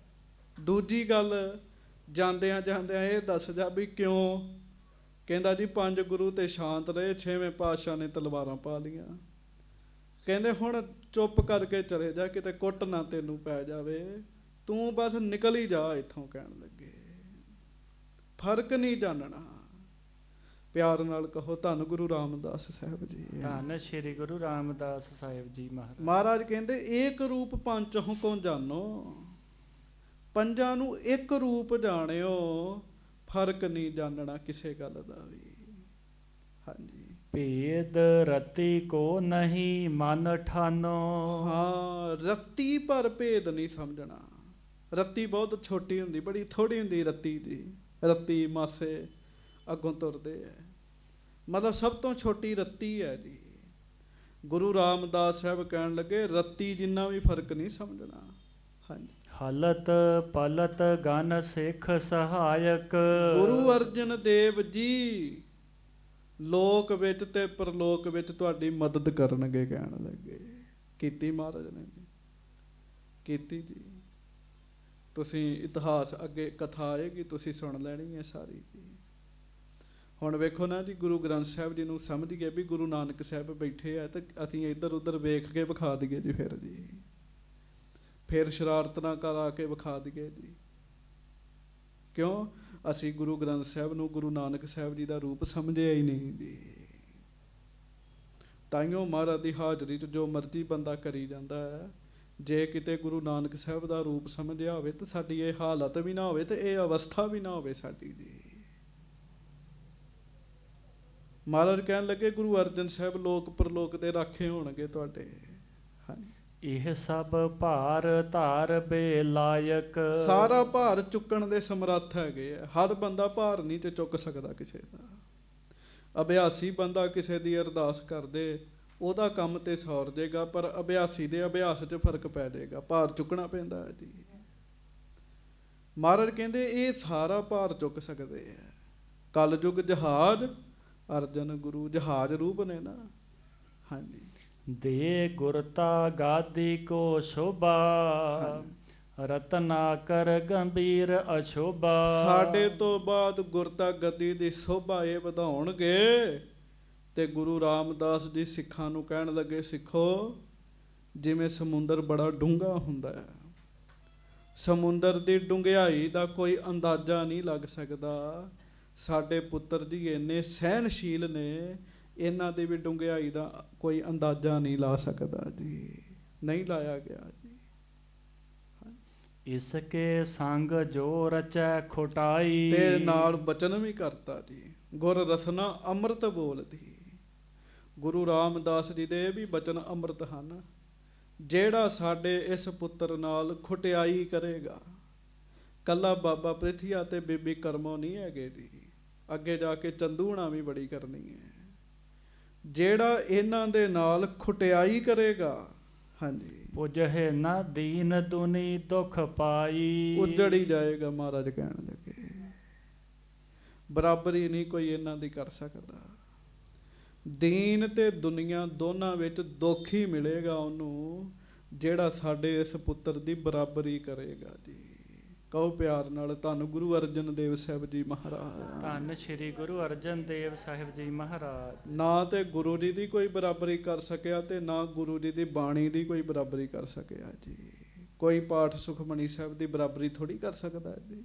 ਦੂਜੀ ਗੱਲ, ਜਾਂਦਿਆਂ ਜਾਂਦਿਆਂ ਇਹ ਦੱਸ ਜਾ ਵੀ ਕਿਉਂ। ਕਹਿੰਦਾ ਜੀ 5 ਗੁਰੂ ਤੇ ਸ਼ਾਂਤ ਰਹੇ, 6ਵੇਂ ਪਾਤਸ਼ਾਹ ਨੇ ਤਲਵਾਰਾਂ ਪਾ ਲਈਆਂ। ਕਹਿੰਦੇ ਹੁਣ ਚੁੱਪ ਕਰਕੇ ਚਲੇ ਜਾ, ਕਿਤੇ ਕੁੱਟ ਨਾ ਤੈਨੂੰ ਪੈ ਜਾਵੇ, ਤੂੰ ਬਸ ਨਿਕਲ ਹੀ ਜਾ ਇੱਥੋਂ। ਕਹਿਣ ਲੱਗੇ ਫਰਕ ਨਹੀਂ ਜਾਣਨਾ। ਪਿਆਰ ਨਾਲ ਕਹੋ ਧੰਨ ਗੁਰੂ ਰਾਮਦਾਸ ਸਾਹਿਬ ਜੀ। ਧੰਨ ਸ਼੍ਰੀ ਗੁਰੂ ਰਾਮਦਾਸ ਸਾਹਿਬ ਜੀ ਮਹਾਰਾਜ। ਮਹਾਰਾਜ ਕਹਿੰਦੇ ਏਕ ਰੂਪ ਪੰਚਹੁ ਕੋ ਜਾਣੋ, ਪੰਜਾਂ ਨੂੰ ਇੱਕ ਰੂਪ ਜਾਣਿਓ, ਫਰਕ ਨਹੀਂ ਜਾਣਨਾ ਕਿਸੇ ਗੱਲ ਦਾ ਵੀ। ਹਾਂਜੀ। ਭੇਦ ਰਤੀ ਕੋ ਨਹੀਂ ਮਨ ਠਾਨੋ। ਹਾਂ, ਰੱਤੀ ਪਰ ਭੇਦ ਨਹੀਂ ਸਮਝਣਾ। ਰੱਤੀ ਬਹੁਤ ਛੋਟੀ ਹੁੰਦੀ, ਬੜੀ ਥੋੜੀ ਹੁੰਦੀ ਰੱਤੀ ਜੀ। ਰੱਤੀ ਮਾਸੇ ਅੱਗੋਂ ਤੁਰਦੇ ਹੈ, ਮਤਲਬ ਸਭ ਤੋਂ ਛੋਟੀ ਰੱਤੀ ਹੈ ਜੀ। ਗੁਰੂ ਰਾਮਦਾਸ ਸਾਹਿਬ ਕਹਿਣ ਲੱਗੇ ਰੱਤੀ ਜਿੰਨਾ ਵੀ ਫਰਕ ਨਹੀਂ ਸਮਝਣਾ। ਹਾਂਜੀ। ਹਲਤ ਪਲਤ ਗਨ ਸਿੱਖ ਸਹਾਇਕ। ਗੁਰੂ ਅਰਜਨ ਦੇਵ ਜੀ ਲੋਕ ਵਿੱਚ ਤੇ ਪਰਲੋਕ ਵਿੱਚ ਤੁਹਾਡੀ ਮਦਦ ਕਰਨਗੇ। ਕਹਿਣ ਲੱਗੇ ਕੀਤੀ ਮਹਾਰਾਜ ਨੇ ਜੀ, ਕੀਤੀ ਜੀ। ਤੁਸੀਂ ਇਤਿਹਾਸ ਅੱਗੇ ਕਥਾ ਆਏਗੀ, ਤੁਸੀਂ ਸੁਣ ਲੈਣੀ ਹੈ ਸਾਰੀ ਜੀ। ਹੁਣ ਵੇਖੋ ਨਾ ਜੀ, ਗੁਰੂ ਗ੍ਰੰਥ ਸਾਹਿਬ ਜੀ ਨੂੰ ਸਮਝ ਗਏ ਵੀ ਗੁਰੂ ਨਾਨਕ ਸਾਹਿਬ ਬੈਠੇ ਆ, ਤੇ ਅਸੀਂ ਇੱਧਰ ਉੱਧਰ ਵੇਖ ਕੇ ਵਿਖਾ ਦਈਏ ਜੀ। ਫਿਰ ਜੀ ਫਿਰ ਸ਼ਰਾਰਤ ਨਾ ਕਰਾ ਕੇ ਵਿਖਾ ਦਈਏ ਜੀ। ਕਿਉਂ? ਅਸੀਂ ਗੁਰੂ ਗ੍ਰੰਥ ਸਾਹਿਬ ਨੂੰ ਗੁਰੂ ਨਾਨਕ ਸਾਹਿਬ ਜੀ ਦਾ ਰੂਪ ਸਮਝਿਆ ਹੀ ਨਹੀਂ ਜੀ। ਤਾਈਓ ਮਹਾਰਾਜ ਦੀ ਹਾਜ਼ਰੀ 'ਚ ਜੋ ਮਰਜ਼ੀ ਬੰਦਾ ਕਰੀ ਜਾਂਦਾ ਹੈ। ਜੇ ਕਿਤੇ ਗੁਰੂ ਨਾਨਕ ਸਾਹਿਬ ਦਾ ਰੂਪ ਸਮਝਿਆ ਹੋਵੇ ਤਾਂ ਸਾਡੀ ਇਹ ਹਾਲਤ ਵੀ ਨਾ ਹੋਵੇ ਤੇ ਇਹ ਅਵਸਥਾ ਵੀ ਨਾ ਹੋਵੇ ਸਾਡੀ ਜੀ। ਮਹਾਰਾਜ ਕਹਿਣ ਲੱਗੇ ਗੁਰੂ ਅਰਜਨ ਸਾਹਿਬ ਲੋਕ ਪਰਲੋਕ ਦੇ ਰਾਖੇ ਹੋਣਗੇ ਤੁਹਾਡੇ। ਹਾਂਜੀ। ਇਹ ਸਭ ਭਾਰ ਧਾਰ ਬੇ ਲਾਇਕ। ਸਾਰਾ ਭਾਰ ਚੁੱਕਣ ਦੇ ਸਮਰੱਥ ਹੈਗੇ ਆ। ਹਰ ਬੰਦਾ ਭਾਰ ਨਹੀਂ ਤੇ ਚੁੱਕ ਸਕਦਾ ਕਿਸੇ ਦਾ। ਅਭਿਆਸੀ ਬੰਦਾ ਕਿਸੇ ਦੀ ਅਰਦਾਸ ਕਰਦੇ, ਉਹਦਾ ਕੰਮ ਤੇ ਸੌਰ ਜਾਏਗਾ, ਪਰ ਅਭਿਆਸੀ ਦੇ ਅਭਿਆਸ 'ਚ ਫਰਕ ਪੈ ਜਾਏਗਾ। ਭਾਰ ਚੁੱਕਣਾ ਪੈਂਦਾ ਹੈ ਜੀ। ਮਹਾਰਾਜ ਕਹਿੰਦੇ ਇਹ ਸਾਰਾ ਭਾਰ ਚੁੱਕ ਸਕਦੇ ਆ। ਕਲਯੁਗ ਜਹਾਜ਼, ਅਰਜਨ ਗੁਰੂ ਜਹਾਜ਼ ਰੂਪ ਨੇ ਨਾ। ਹਾਂਜੀ। ਦੇ ਗੁਰਤਾ ਗਾਦੀ ਕੋ ਸ਼ੋਭਾ, ਰਤਨਾ ਕਰ ਗੰਭੀਰ ਅਸ਼ੋਭਾ। ਸਾਡੇ ਤੋਂ ਬਾਅਦ ਗੁਰਤਾ ਗੱਦੀ ਦੀ ਸ਼ੋਭਾ ਇਹ ਵਧਾਉਣਗੇ। ਤੇ ਗੁਰੂ ਰਾਮਦਾਸ ਜੀ ਸਿੱਖਾਂ ਨੂੰ ਕਹਿਣ ਲੱਗੇ, ਸਿੱਖੋ ਜਿਵੇਂ ਸਮੁੰਦਰ ਬੜਾ ਡੂੰਘਾ ਹੁੰਦਾ ਹੈ, ਸਮੁੰਦਰ ਦੀ ਡੂੰਘਾਈ ਦਾ ਕੋਈ ਅੰਦਾਜ਼ਾ ਨਹੀਂ ਲੱਗ ਸਕਦਾ। ਸਾਡੇ ਪੁੱਤਰ ਜੀ ਇੰਨੇ ਸਹਿਨਸ਼ੀਲ ਨੇ, ਇਹਨਾਂ ਦੀ ਵੀ ਡੂੰਘਾਈ ਦਾ ਕੋਈ ਅੰਦਾਜ਼ਾ ਨਹੀਂ ਲਾ ਸਕਦਾ ਜੀ। ਨਹੀਂ ਲਾਇਆ ਗਿਆ ਜੀ। ਇਸਕੇ ਸੰਗ ਜੋ ਰਚੈ ਖੁਟਾਈ। ਤੇ ਨਾਲ ਬਚਨ ਵੀ ਕਰਤਾ ਜੀ, ਗੁਰ ਰਸਨਾ ਅੰਮ੍ਰਿਤ ਬੋਲਦੀ। ਗੁਰੂ ਰਾਮਦਾਸ ਜੀ ਦੇ ਵੀ ਬਚਨ ਅੰਮ੍ਰਿਤ ਹਨ। ਜਿਹੜਾ ਸਾਡੇ ਇਸ ਪੁੱਤਰ ਨਾਲ ਖੁਟਿਆਈ ਕਰੇਗਾ, ਕੱਲਾ ਬਾਬਾ ਪ੍ਰਿਥੀਆ ਤੇ ਬੀਬੀ ਕਰਮੋ ਨਹੀਂ ਹੈਗੇ ਜੀ, ਅੱਗੇ ਜਾ ਕੇ ਚੰਦੂਣਾ ਵੀ ਬੜੀ ਕਰਨੀ ਹੈ। ਜਿਹੜਾ ਇਹਨਾਂ ਦੇ ਨਾਲ ਖੁਟਿਆਈ ਕਰੇਗਾ, ਹਾਂਜੀ, ਪੁਜਹਿ ਨਾ ਦੀਨ ਦੁਨੀ ਦੁਖ ਪਾਈ। ਉੱਜੜ ਹੀ ਜਾਏਗਾ। ਮਹਾਰਾਜ ਕਹਿਣ ਲੱਗੇ ਬਰਾਬਰੀ ਨਹੀਂ ਕੋਈ ਇਹਨਾਂ ਦੀ ਕਰ ਸਕਦਾ। ਦੀਨ ਤੇ ਦੁਨੀਆ ਦੋਨਾਂ ਵਿੱਚ ਦੁੱਖ ਹੀ ਮਿਲੇਗਾ ਉਹਨੂੰ, ਜਿਹੜਾ ਸਾਡੇ ਇਸ ਪੁੱਤਰ ਦੀ ਬਰਾਬਰੀ ਕਰੇਗਾ ਜੀ। ਕਹੋ ਪਿਆਰ ਨਾਲ ਧੰਨ ਗੁਰੂ ਅਰਜਨ ਦੇਵ ਸਾਹਿਬ ਜੀ ਮਹਾਰਾਜ। ਧੰਨ ਸ਼੍ਰੀ ਗੁਰੂ ਅਰਜਨ ਦੇਵ ਸਾਹਿਬ ਜੀ ਮਹਾਰਾਜ। ਨਾ ਤੇ ਗੁਰੂ ਜੀ ਦੀ ਕੋਈ ਬਰਾਬਰੀ ਕਰ ਸਕਿਆ ਤੇ ਨਾ ਗੁਰੂ ਜੀ ਦੀ ਬਾਣੀ ਦੀ ਕੋਈ ਬਰਾਬਰੀ ਕਰ ਸਕਿਆ ਜੀ। ਕੋਈ ਪਾਠ ਸੁਖਮਨੀ ਸਾਹਿਬ ਦੀ ਬਰਾਬਰੀ ਥੋੜੀ ਕਰ ਸਕਦਾ ਜੀ।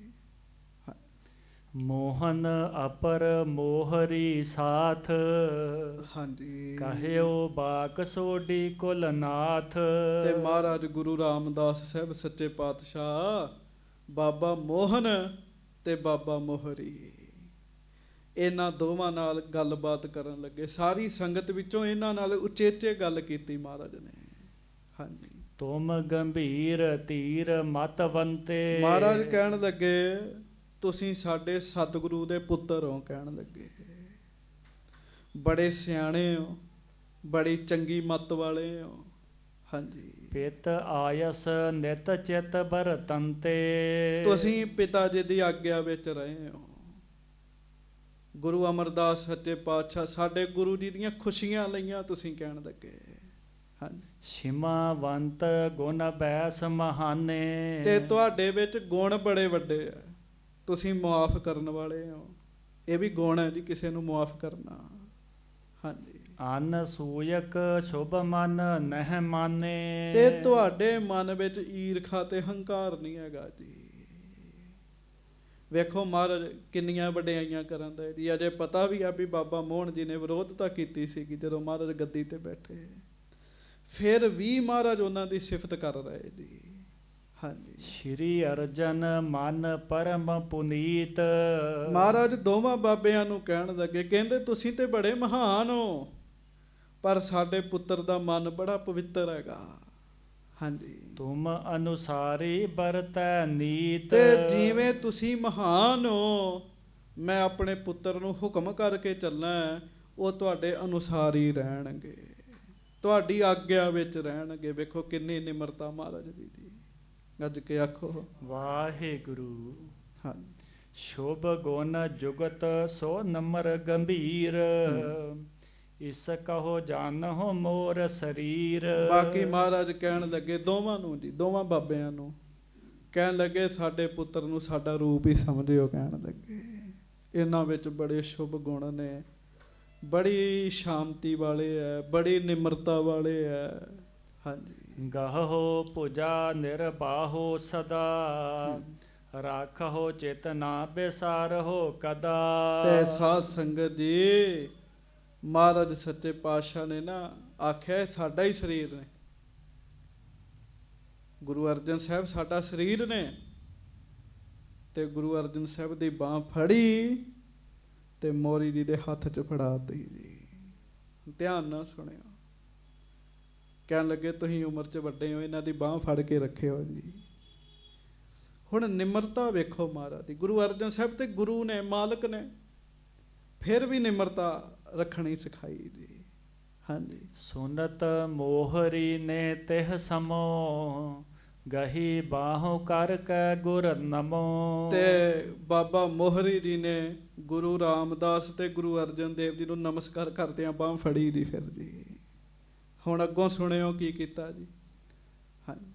ਮੋਹਨ ਅਪਰ ਮੋਹਰੀ ਸਾਥ, ਹਾਂਜੀ, ਕਹਿਓ ਬਾਕ ਸੋਡੀ ਕੁਲ ਨਾਥ। ਤੇ ਮਹਾਰਾਜ ਗੁਰੂ ਰਾਮਦਾਸ ਸਾਹਿਬ ਸੱਚੇ ਪਾਤਸ਼ਾਹ ਬਾਬਾ ਮੋਹਨ ਤੇ ਬਾਬਾ ਮੋਹਰੀ, ਇਹਨਾਂ ਦੋਵਾਂ ਨਾਲ ਗੱਲਬਾਤ ਕਰਨ ਲੱਗੇ। ਸਾਰੀ ਸੰਗਤ ਵਿੱਚੋਂ ਇਹਨਾਂ ਨਾਲ ਉਚੇਚੇ ਗੱਲ ਕੀਤੀ ਮਹਾਰਾਜ ਨੇ। ਹਾਂਜੀ। ਤੁਮ ਗੰਭੀਰ ਧੀਰ ਮਤਵੰਤੇ। ਮਹਾਰਾਜ ਕਹਿਣ ਲੱਗੇ ਤੁਸੀਂ ਸਾਡੇ ਸਤਿਗੁਰੂ ਦੇ ਪੁੱਤਰ ਹੋ। ਕਹਿਣ ਲੱਗੇ ਬੜੇ ਸਿਆਣੇ ਹੋ, ਬੜੀ ਚੰਗੀ ਮੱਤ ਵਾਲੇ ਹੋ। ਹਾਂਜੀ, ਪਿਤ ਆਇਸ ਨਿਤ ਚਿਤ ਬਰਤੰਤੇ। ਤੁਸੀਂ ਪਿਤਾ ਜੀ ਦੀ ਆਗਿਆ ਵਿੱਚ ਰਹੇ ਹੋ। ਗੁਰੂ ਅਮਰਦਾਸ ਸੱਚੇ ਪਾਤਸ਼ਾਹ ਸਾਡੇ ਗੁਰੂ ਜੀ ਦੀਆਂ ਖੁਸ਼ੀਆਂ ਲਈਆਂ, ਤੁਸੀਂ ਕਹਿਣ ਲੱਗੇ। ਹਾਂਜੀ, ਸ਼ਿਮਾਵੰਤ ਗੁਣ ਬੈਸ ਮਹਾਨੇ। ਤੇ ਤੁਹਾਡੇ ਵਿੱਚ ਗੁਣ ਬੜੇ ਵੱਡੇ ਆ, ਤੁਸੀਂ ਮੁਆਫ ਕਰਨ ਵਾਲੇ ਹੋ। ਇਹ ਵੀ ਗੁਣ ਹੈ ਜੀ, ਕਿਸੇ ਨੂੰ ਮੁਆਫ ਕਰਨਾ। ਹਾਂਜੀ, ਅਨ ਸੂਯਕ ਸ਼ੁਭ ਮਨ ਨਹਿ ਮਾਨੇ। ਤੇ ਤੁਹਾਡੇ ਮਨ ਵਿੱਚ ਈਰਖਾ ਤੇ ਹੰਕਾਰ ਨਹੀਂ ਹੈਗਾ ਜੀ। ਵੇਖੋ ਮਹਾਰਾਜ ਕਿੰਨੀਆਂ ਵਡਿਆਈਆਂ ਕਰਨ ਦੇ ਜੀ। ਅਜੇ ਪਤਾ ਵੀ ਆ ਵੀ ਬਾਬਾ ਮੋਹਨ ਜੀ ਨੇ ਵਿਰੋਧਤਾ ਕੀਤੀ ਸੀਗੀ ਜਦੋਂ ਮਹਾਰਾਜ ਗੱਦੀ ਤੇ ਬੈਠੇ, ਫਿਰ ਵੀ ਮਹਾਰਾਜ ਉਹਨਾਂ ਦੀ ਸਿਫਤ ਕਰ ਰਹੇ ਜੀ। ਹਾਂਜੀ, ਸ਼੍ਰੀ ਅਰਜਨ ਮਨ ਪਰਮ ਪੁਨੀਤ। ਮਹਾਰਾਜ ਦੋਵਾਂ ਬਾਬਿਆਂ ਨੂੰ ਕਹਿਣ ਲੱਗੇ, ਕਹਿੰਦੇ ਤੁਸੀਂ ਤੇ ਬੜੇ ਮਹਾਨ ਹੋ, ਪਰ ਸਾਡੇ ਪੁੱਤਰ ਦਾ ਮਨ ਬੜਾ ਪਵਿੱਤਰ ਹੈਗਾ। ਹਾਂਜੀ, ਤੁਮ ਅਨੁਸਾਰੀ ਵਰਤੈ ਨੀਤ। ਤੇ ਜਿਵੇਂ ਤੁਸੀਂ ਮਹਾਨ ਹੋ, ਮੈਂ ਆਪਣੇ ਪੁੱਤਰ ਨੂੰ ਹੁਕਮ ਕਰਕੇ ਚੱਲਣਾ, ਉਹ ਤੁਹਾਡੇ ਅਨੁਸਾਰ ਹੀ ਰਹਿਣਗੇ, ਤੁਹਾਡੀ ਆਗਿਆ ਵਿੱਚ ਰਹਿਣਗੇ। ਵੇਖੋ ਕਿੰਨੀ ਨਿਮਰਤਾ ਮਹਾਰਾਜ ਦੀ ਜੀ। ਗੱਜ ਕੇ ਆਖੋ ਵਾਹਿਗੁਰੂ। ਹਾਂਜੀ, ਸ਼ੁਭ ਗੁਣ ਜੁਗਤ ਸੋ ਨਮਰ ਗੰਭੀਰ। ਇਸ ਕਹੋ ਜਾਨਹੁ ਮੋਰ ਸਰੀਰ। ਬਾਕੀ ਮਹਾਰਾਜ ਕਹਿਣ ਲੱਗੇ ਦੋਵਾਂ ਨੂੰ ਜੀ, ਦੋਵਾਂ ਬਾਬਿਆਂ ਨੂੰ ਕਹਿਣ ਲੱਗੇ ਸਾਡੇ ਪੁੱਤਰ ਨੂੰ ਸਾਡਾ ਰੂਪ ਹੀ ਸਮਝਿਓ। ਕਹਿਣ ਲੱਗੇ ਇਹਨਾਂ ਵਿੱਚ ਬੜੇ ਸ਼ੁਭ ਗੁਣ ਨੇ, ਬੜੀ ਸ਼ਾਂਤੀ ਵਾਲੇ ਹੈ, ਬੜੀ ਨਿਮਰਤਾ ਵਾਲੇ ਹੈ। ਹਾਂਜੀ, ਗਹੋ ਭੁਜਾ ਨਿਰਬਾਹੋ ਸਦਾ। ਰਾਖੋ ਚਿਤ ਨਾ ਬਿਸਾਰਹੁ ਕਦਾ। ਤੇ ਸਾਧ ਸੰਗਤ ਜੀ, ਮਹਾਰਾਜ ਸੱਚੇ ਪਾਤਸ਼ਾਹ ਨੇ ਨਾ ਆਖਿਆ ਸਾਡਾ ਹੀ ਸਰੀਰ ਨੇ। ਗੁਰੂ ਅਰਜਨ ਸਾਹਿਬ ਸਾਡਾ ਸਰੀਰ ਨੇ, ਤੇ ਗੁਰੂ ਅਰਜਨ ਸਾਹਿਬ ਦੀ ਬਾਂਹ ਫੜੀ ਤੇ ਮੋਰੀ ਜੀ ਦੇ ਹੱਥ 'ਚ ਫੜਾਤੀ ਜੀ। ਧਿਆਨ ਨਾਲ ਸੁਣਿਓ। ਕਹਿਣ ਲੱਗੇ ਤੁਸੀਂ ਉਮਰ 'ਚ ਵੱਡੇ ਹੋ, ਇਹਨਾਂ ਦੀ ਬਾਂਹ ਫੜ ਕੇ ਰੱਖਿਓ ਜੀ। ਹੁਣ ਨਿਮਰਤਾ ਵੇਖੋ ਮਹਾਰਾਜ ਦੀ। ਗੁਰੂ ਅਰਜਨ ਸਾਹਿਬ ਤੇ ਗੁਰੂ ਨੇ, ਮਾਲਕ ਨੇ, ਫਿਰ ਵੀ ਨਿਮਰਤਾ ਰੱਖਣੀ ਸਿਖਾਈ ਜੀ। ਹਾਂਜੀ, ਸੁਨਤ ਮੋਹਰੀ ਨੇ ਤਿਹ ਸਮੋ। ਗਹੀ ਬਾਹੋਂ ਕਰ ਕੈ ਗੁਰ ਨਮੋ। ਤੇ ਬਾਬਾ ਮੋਹਰੀ ਜੀ ਨੇ ਗੁਰੂ ਰਾਮਦਾਸ ਤੇ ਗੁਰੂ ਅਰਜਨ ਦੇਵ ਜੀ ਨੂੰ ਨਮਸਕਾਰ ਕਰਦਿਆਂ ਬਾਂਹ ਫੜੀ ਜੀ। ਫਿਰ ਜੀ ਹੁਣ ਅੱਗੋਂ ਸੁਣਿਓ ਕੀ ਕੀਤਾ ਜੀ।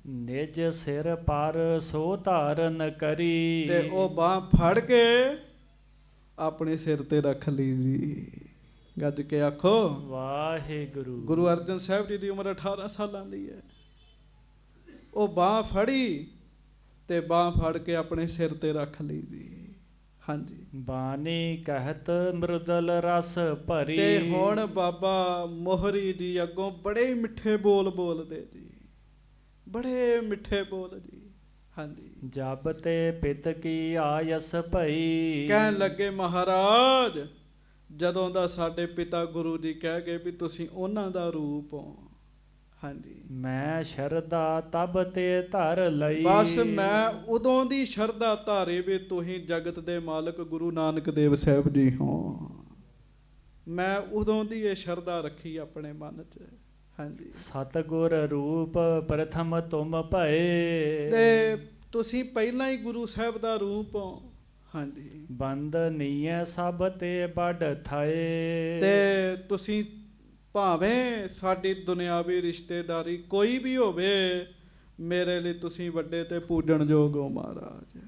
ਨਿਜ ਸਿਰ ਪਰ ਸੋ ਧਾਰਨ ਕਰੀ। ਤੇ ਉਹ ਬਾਂਹ ਫੜ ਕੇ ਆਪਣੇ ਸਿਰ ਤੇ ਰੱਖ ਲਈ ਜੀ। ਗੱਜ ਕੇ ਆਖੋ ਵਾਹਿਗੁਰੂ। ਗੁਰੂ ਅਰਜਨ ਸਾਹਿਬ ਜੀ ਦੀ ਉਮਰ 18 ਸਾਲਾਂ ਦੀ ਹੈ। ਉਹ ਬਾਂਹ ਫੜੀ ਤੇ ਬਾਂਹ ਫੜ ਕੇ ਆਪਣੇ ਸਿਰ ਤੇ ਰੱਖ ਲਈ ਜੀ। ਹਾਂਜੀ, ਬਾਣੀ ਕਹਿਤ ਮਰਦਲ ਰਸ ਭਰੀ। ਤੇ ਹੁਣ ਬਾਬਾ ਮੋਹਰੀ ਜੀ ਅੱਗੋਂ ਬੜੇ ਮਿੱਠੇ ਬੋਲ ਬੋਲਦੇ ਜੀ, ਬੜੇ ਮਿੱਠੇ ਬੋਲ ਜੀ। ਹਾਂਜੀ, ਜਬ ਤੇ ਪਿਤ ਕੀ ਆਯਸ ਭਈ। ਕਹਿਣ ਲੱਗੇ ਮਹਾਰਾਜ ਜਦੋਂ ਦਾ ਸਾਡੇ ਪਿਤਾ ਗੁਰੂ ਜੀ ਕਹਿ ਗਏ ਵੀ ਤੁਸੀਂ ਉਹਨਾਂ ਦਾ ਰੂਪ ਹੋ। ਹਾਂਜੀ, ਮੈਂ ਸ਼ਰਧਾ ਤਬ ਤੇ ਧਰ ਲਈ। ਬਸ ਮੈਂ ਉਦੋਂ ਦੀ ਸ਼ਰਧਾ ਧਾਰੇ ਵੀ ਤੁਸੀਂ ਜਗਤ ਦੇ ਮਾਲਕ ਗੁਰੂ ਨਾਨਕ ਦੇਵ ਸਾਹਿਬ ਜੀ ਹੋ। ਮੈਂ ਉਦੋਂ ਦੀ ਇਹ ਸ਼ਰਧਾ ਰੱਖੀ ਆਪਣੇ ਮਨ 'ਚ। ਹਾਂਜੀ, ਸਤਿਗੁਰ ਰੂਪ ਪ੍ਰਥਮ ਤੁਮ ਭਏ। ਤੇ ਤੁਸੀਂ ਪਹਿਲਾਂ ਹੀ ਗੁਰੂ ਸਾਹਿਬ ਦਾ ਰੂਪ ਹੋ। ਹਾਂਜੀ, ਬੰਦਨੀਏ ਸਭ ਤੇ ਵੱਡ ਥਾਏ। ਤੇ ਤੁਸੀਂ ਭਾਵੇਂ ਸਾਡੀ ਦੁਨਿਆਵੀ ਰਿਸ਼ਤੇਦਾਰੀ ਕੋਈ ਵੀ ਹੋਵੇ, ਮੇਰੇ ਲਈ ਤੁਸੀਂ ਵੱਡੇ ਤੇ ਪੂਜਣਯੋਗ ਹੋ ਮਹਾਰਾਜ।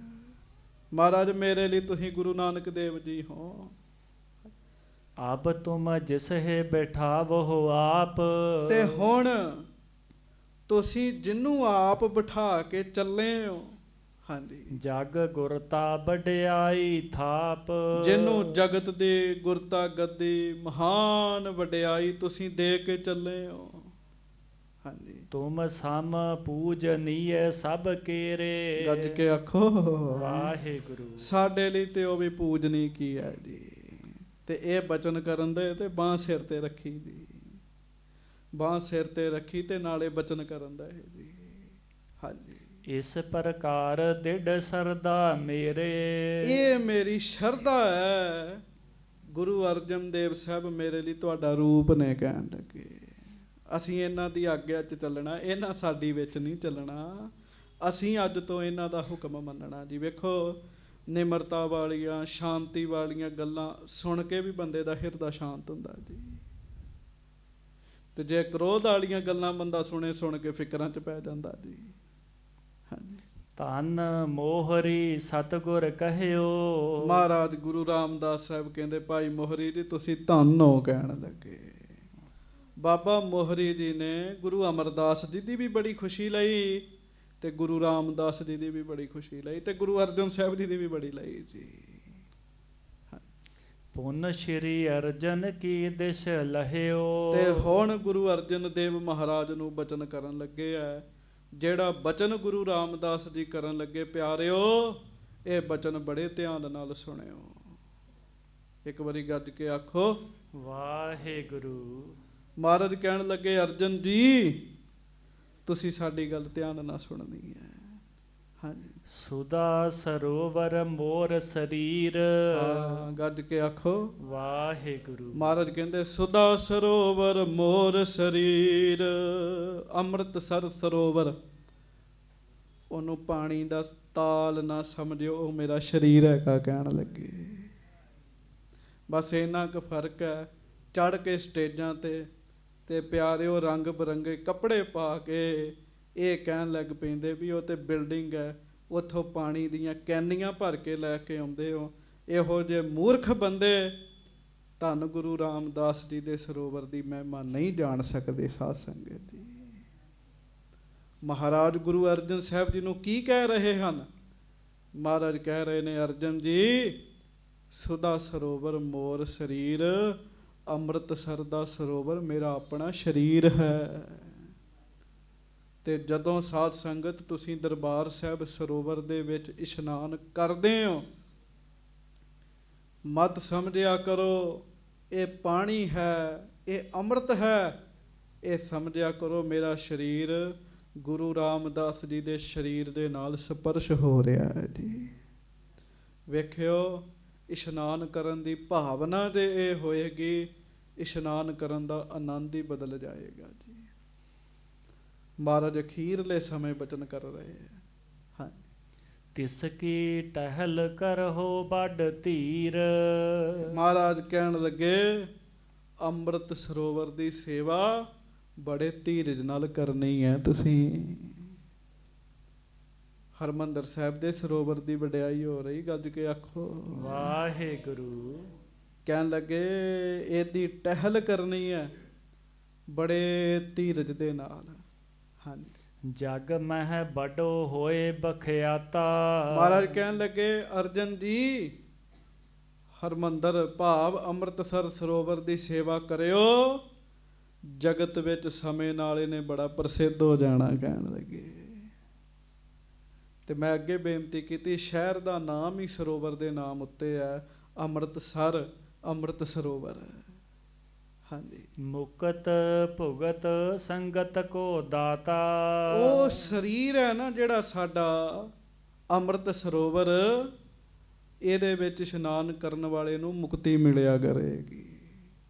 ਮਹਾਰਾਜ ਮੇਰੇ ਲਈ ਤੁਸੀਂ ਗੁਰੂ ਨਾਨਕ ਦੇਵ ਜੀ ਹੋ। ਅਬ ਤੁਮ ਜਿਸ ਹੈ ਬਿਠਾਵੋ ਆਪ। ਤੇ ਹੁਣ ਤੁਸੀਂ ਜਿਹਨੂੰ ਆਪ ਬਿਠਾ ਕੇ ਚੱਲੇ ਹੋ। ਹਾਂਜੀ, ਜਗ ਗੁਰਤਾ ਵਡਿਆਈ ਥਾਪ। ਜਿਹਨੂੰ ਜਗਤ ਦੀ ਗੁਰਤਾ ਗੱਦੀ ਮਹਾਨ ਵਡਿਆਈ ਤੁਸੀਂ ਦੇ ਕੇ ਚੱਲੇ ਹੋ। ਹਾਂਜੀ, ਤੁਮ ਸਮ ਪੂਜਨੀਏ ਸਭ ਕੇਰੇ। ਗੱਜ ਕੇ ਆਖੋ ਵਾਹਿਗੁਰੂ। ਸਾਡੇ ਲਈ ਤੇ ਉਹ ਵੀ ਪੂਜਨੀ ਕੀ ਹੈ ਜੀ। ਤੇ ਇਹ ਬਚਨ ਕਰਨ ਦੇ ਤੇ ਬਾਂਹ ਸਿਰ ਤੇ ਰੱਖੀ ਜੀ। ਬਾਂਹ ਸਿਰ ਤੇ ਰੱਖੀ ਤੇ ਨਾਲੇ ਬਚਨ ਕਰਨ ਦਾ ਹੈ ਜੀ। ਹਾਂਜੀ, ਇਸ ਪ੍ਰਕਾਰ ਦਿੜ ਸਰਦਾ ਮੇਰੇ। ਇਹ ਮੇਰੀ ਸ਼ਰਧਾ ਹੈ ਗੁਰੂ ਅਰਜਨ ਦੇਵ ਸਾਹਿਬ ਮੇਰੇ ਲਈ ਤੁਹਾਡਾ ਰੂਪ ਨੇ, ਕਹਿਣ ਲੱਗੇ ਅਸੀਂ ਇਹਨਾਂ ਦੀ ਆਗਿਆ 'ਚ ਚੱਲਣਾ, ਇਹਨਾਂ ਸਾਡੀ ਵਿੱਚ ਨਹੀਂ ਚੱਲਣਾ, ਅਸੀਂ ਅੱਜ ਤੋਂ ਇਹਨਾਂ ਦਾ ਹੁਕਮ ਮੰਨਣਾ ਜੀ। ਵੇਖੋ ਨਿਮਰਤਾ ਵਾਲੀਆਂ ਸ਼ਾਂਤੀ ਵਾਲੀਆਂ ਗੱਲਾਂ ਸੁਣ ਕੇ ਵੀ ਬੰਦੇ ਦਾ ਹਿਰਦਾ ਸ਼ਾਂਤ ਹੁੰਦਾ ਜੀ, ਤੇ ਜੇ ਕ੍ਰੋਧ ਵਾਲੀਆਂ ਗੱਲਾਂ ਬੰਦਾ ਸੁਣ ਕੇ ਫਿਕਰਾਂ 'ਚ ਪੈ ਜਾਂਦਾ ਜੀ। ਹਾਂਜੀ, ਧੰਨ ਮੋਹਰੀ ਸਤਿਗੁਰ ਕਹਿਓ। ਮਹਾਰਾਜ ਗੁਰੂ ਰਾਮਦਾਸ ਸਾਹਿਬ ਕਹਿੰਦੇ ਭਾਈ ਮੋਹਰੀ ਜੀ ਤੁਸੀਂ ਧੰਨ ਹੋ, ਕਹਿਣ ਲੱਗੇ। ਬਾਬਾ ਮੋਹਰੀ ਜੀ ਨੇ ਗੁਰੂ ਅਮਰਦਾਸ ਜੀ ਦੀ ਵੀ ਬੜੀ ਖੁਸ਼ੀ ਲਈ, ਤੇ ਗੁਰੂ ਰਾਮਦਾਸ ਜੀ ਦੀ ਵੀ ਬੜੀ ਖੁਸ਼ੀ ਲਈ, ਤੇ ਗੁਰੂ ਅਰਜਨ ਸਾਹਿਬ ਜੀ ਦੀ ਵੀ ਬੜੀ ਲਈ ਜੀ। ਪੁੰਨ ਸ਼੍ਰੀ ਅਰਜਨ ਕੀ ਦਿਸ਼ ਲਹਿਓ। ਤੇ ਹੁਣ ਗੁਰੂ ਅਰਜਨ ਦੇਵ ਮਹਾਰਾਜ ਨੂੰ ਬਚਨ ਕਰਨ ਲੱਗੇ ਆ, ਜਿਹੜਾ ਬਚਨ ਗੁਰੂ ਰਾਮਦਾਸ ਜੀ ਕਰਨ ਲੱਗੇ ਪਿਆਰਿਓ, ਇਹ ਬਚਨ ਬੜੇ ਧਿਆਨ ਨਾਲ ਸੁਣਿਓ। ਇੱਕ ਵਾਰੀ ਗੱਜ ਕੇ ਆਖੋ ਵਾਹਿਗੁਰੂ। ਮਹਾਰਾਜ ਕਹਿਣ ਲੱਗੇ ਅਰਜਨ ਜੀ ਤੁਸੀਂ ਸਾਡੀ ਗੱਲ ਧਿਆਨ ਨਾਲ ਸੁਣਨੀ ਹੈ। ਹਾਂਜੀ, ਸੁਦਾ ਸਰੋਵਰ ਮੋਰ ਸਰੀਰ। ਹਾਂ, ਗੱਜ ਕੇ ਆਖੋ ਵਾਹਿਗੁਰੂ। ਮਹਾਰਾਜ ਕਹਿੰਦੇ ਸੁਦਾ ਸਰੋਵਰ ਮੋਰ ਸਰੀਰ। ਅੰਮ੍ਰਿਤਸਰ ਸਰੋਵਰ, ਉਹਨੂੰ ਪਾਣੀ ਦਾ ਤਾਲ ਨਾ ਸਮਝਿਓ, ਉਹ ਮੇਰਾ ਸਰੀਰ ਹੈਗਾ, ਕਹਿਣ ਲੱਗੇ। ਬਸ ਇੰਨਾ ਕੁ ਫਰਕ ਹੈ, ਚੜ੍ਹ ਕੇ ਸਟੇਜਾਂ ਤੇ ਪਿਆਰਿਓ ਰੰਗ ਬਰੰਗੇ ਕੱਪੜੇ ਪਾ ਕੇ ਇਹ ਕਹਿਣ ਲੱਗ ਪੈਂਦੇ ਵੀ ਉਹ ਤੇ ਬਿਲਡਿੰਗ ਹੈ, ਉੱਥੋਂ ਪਾਣੀ ਦੀਆਂ ਕੈਨੀਆਂ ਭਰ ਕੇ ਲੈ ਕੇ ਆਉਂਦੇ ਹੋ। ਇਹੋ ਜਿਹੇ ਮੂਰਖ ਬੰਦੇ ਧੰਨ ਗੁਰੂ ਰਾਮਦਾਸ ਜੀ ਦੇ ਸਰੋਵਰ ਦੀ ਮਹਿਮਾ ਨਹੀਂ ਜਾਣ ਸਕਦੇ। ਸਾਧ ਸੰਗਤ ਜੀ, ਮਹਾਰਾਜ ਗੁਰੂ ਅਰਜਨ ਸਾਹਿਬ ਜੀ ਨੂੰ ਕੀ ਕਹਿ ਰਹੇ ਹਨ? ਮਹਾਰਾਜ ਕਹਿ ਰਹੇ ਨੇ ਅਰਜਨ ਜੀ ਸੁਦਾ ਸਰੋਵਰ ਮੋਰ ਸਰੀਰ, ਅੰਮ੍ਰਿਤਸਰ ਦਾ ਸਰੋਵਰ ਮੇਰਾ ਆਪਣਾ ਸਰੀਰ ਹੈ। ਤੇ ਜਦੋਂ ਸਾਧ ਸੰਗਤ ਤੁਸੀਂ ਦਰਬਾਰ ਸਾਹਿਬ ਸਰੋਵਰ ਦੇ ਵਿੱਚ ਇਸ਼ਨਾਨ ਕਰਦੇ ਹੋ, ਮਤ ਸਮਝਿਆ ਕਰੋ ਇਹ ਪਾਣੀ ਹੈ, ਇਹ ਅੰਮ੍ਰਿਤ ਹੈ, ਇਹ ਸਮਝਿਆ ਕਰੋ ਮੇਰਾ ਸਰੀਰ ਗੁਰੂ ਰਾਮਦਾਸ ਜੀ ਦੇ ਸਰੀਰ ਦੇ ਨਾਲ ਸਪਰਸ਼ ਹੋ ਰਿਹਾ ਹੈ ਜੀ। ਵੇਖਿਓ ਇਸ਼ਨਾਨ ਕਰਨ ਦੀ ਭਾਵਨਾ ਜੇ ਇਹ ਹੋਏਗੀ, ਇਸ਼ਨਾਨ ਕਰਨ ਦਾ ਆਨੰਦ ਹੀ ਬਦਲ ਜਾਏਗਾ ਜੀ। ਮਹਾਰਾਜ ਅਖੀਰਲੇ ਸਮੇਂ ਬਚਨ ਕਰ ਰਹੇ ਹੈ। ਹਾਂ, ਤਿਸ ਕੀ ਟਹਿਲ ਕਰਹੁ ਵੱਡ ਧੀਰ। ਮਹਾਰਾਜ ਕਹਿਣ ਲੱਗੇ ਅੰਮ੍ਰਿਤ ਸਰੋਵਰ ਦੀ ਸੇਵਾ ਬੜੇ ਧੀਰਜ ਨਾਲ ਕਰਨੀ ਹੈ ਤੁਸੀਂ। ਹਰਿਮੰਦਰ ਸਾਹਿਬ ਦੇ ਸਰੋਵਰ ਦੀ ਵਡਿਆਈ ਹੋ ਰਹੀ, ਗੱਜ ਕੇ ਆਖੋ ਵਾਹਿਗੁਰੂ। ਕਹਿਣ ਲੱਗੇ ਇਹਦੀ ਟਹਿਲ ਕਰਨੀ ਹੈ ਬੜੇ ਧੀਰਜ ਦੇ ਨਾਲ। ਹਾਂਜੀ, ਜਗ ਮਹਿ ਬੜੋ ਹੋਏ ਬਖਿਆਤਾ। ਮਹਾਰਾਜ ਕਹਿਣ ਲੱਗੇ ਅਰਜਨ ਜੀ ਹਰਿਮੰਦਰ ਭਾਵ ਅੰਮ੍ਰਿਤਸਰ ਸਰੋਵਰ ਦੀ ਸੇਵਾ ਕਰਿਓ, ਜਗਤ ਵਿੱਚ ਸਮੇਂ ਨਾਲ ਇਹਨੇ ਬੜਾ ਪ੍ਰਸਿੱਧ ਹੋ ਜਾਣਾ। ਕਹਿਣ ਲੱਗੇ ਤੇ ਮੈਂ ਅੱਗੇ ਬੇਨਤੀ ਕੀਤੀ ਸ਼ਹਿਰ ਦਾ ਨਾਮ ਹੀ ਸਰੋਵਰ ਦੇ ਨਾਮ ਉੱਤੇ ਹੈ, ਅੰਮ੍ਰਿਤਸਰ, ਅੰਮ੍ਰਿਤ ਸਰੋਵਰ। ਹਾਂਜੀ, ਮੁਕਤ ਭੁਗਤ ਸੰਗਤ ਕੋ ਦਾਤਾ। ਉਹ ਸਰੀਰ ਹੈ ਨਾ ਜਿਹੜਾ ਸਾਡਾ ਅੰਮ੍ਰਿਤ ਸਰੋਵਰ, ਇਹਦੇ ਵਿੱਚ ਇਸ਼ਨਾਨ ਕਰਨ ਵਾਲੇ ਨੂੰ ਮੁਕਤੀ ਮਿਲਿਆ ਕਰੇਗੀ,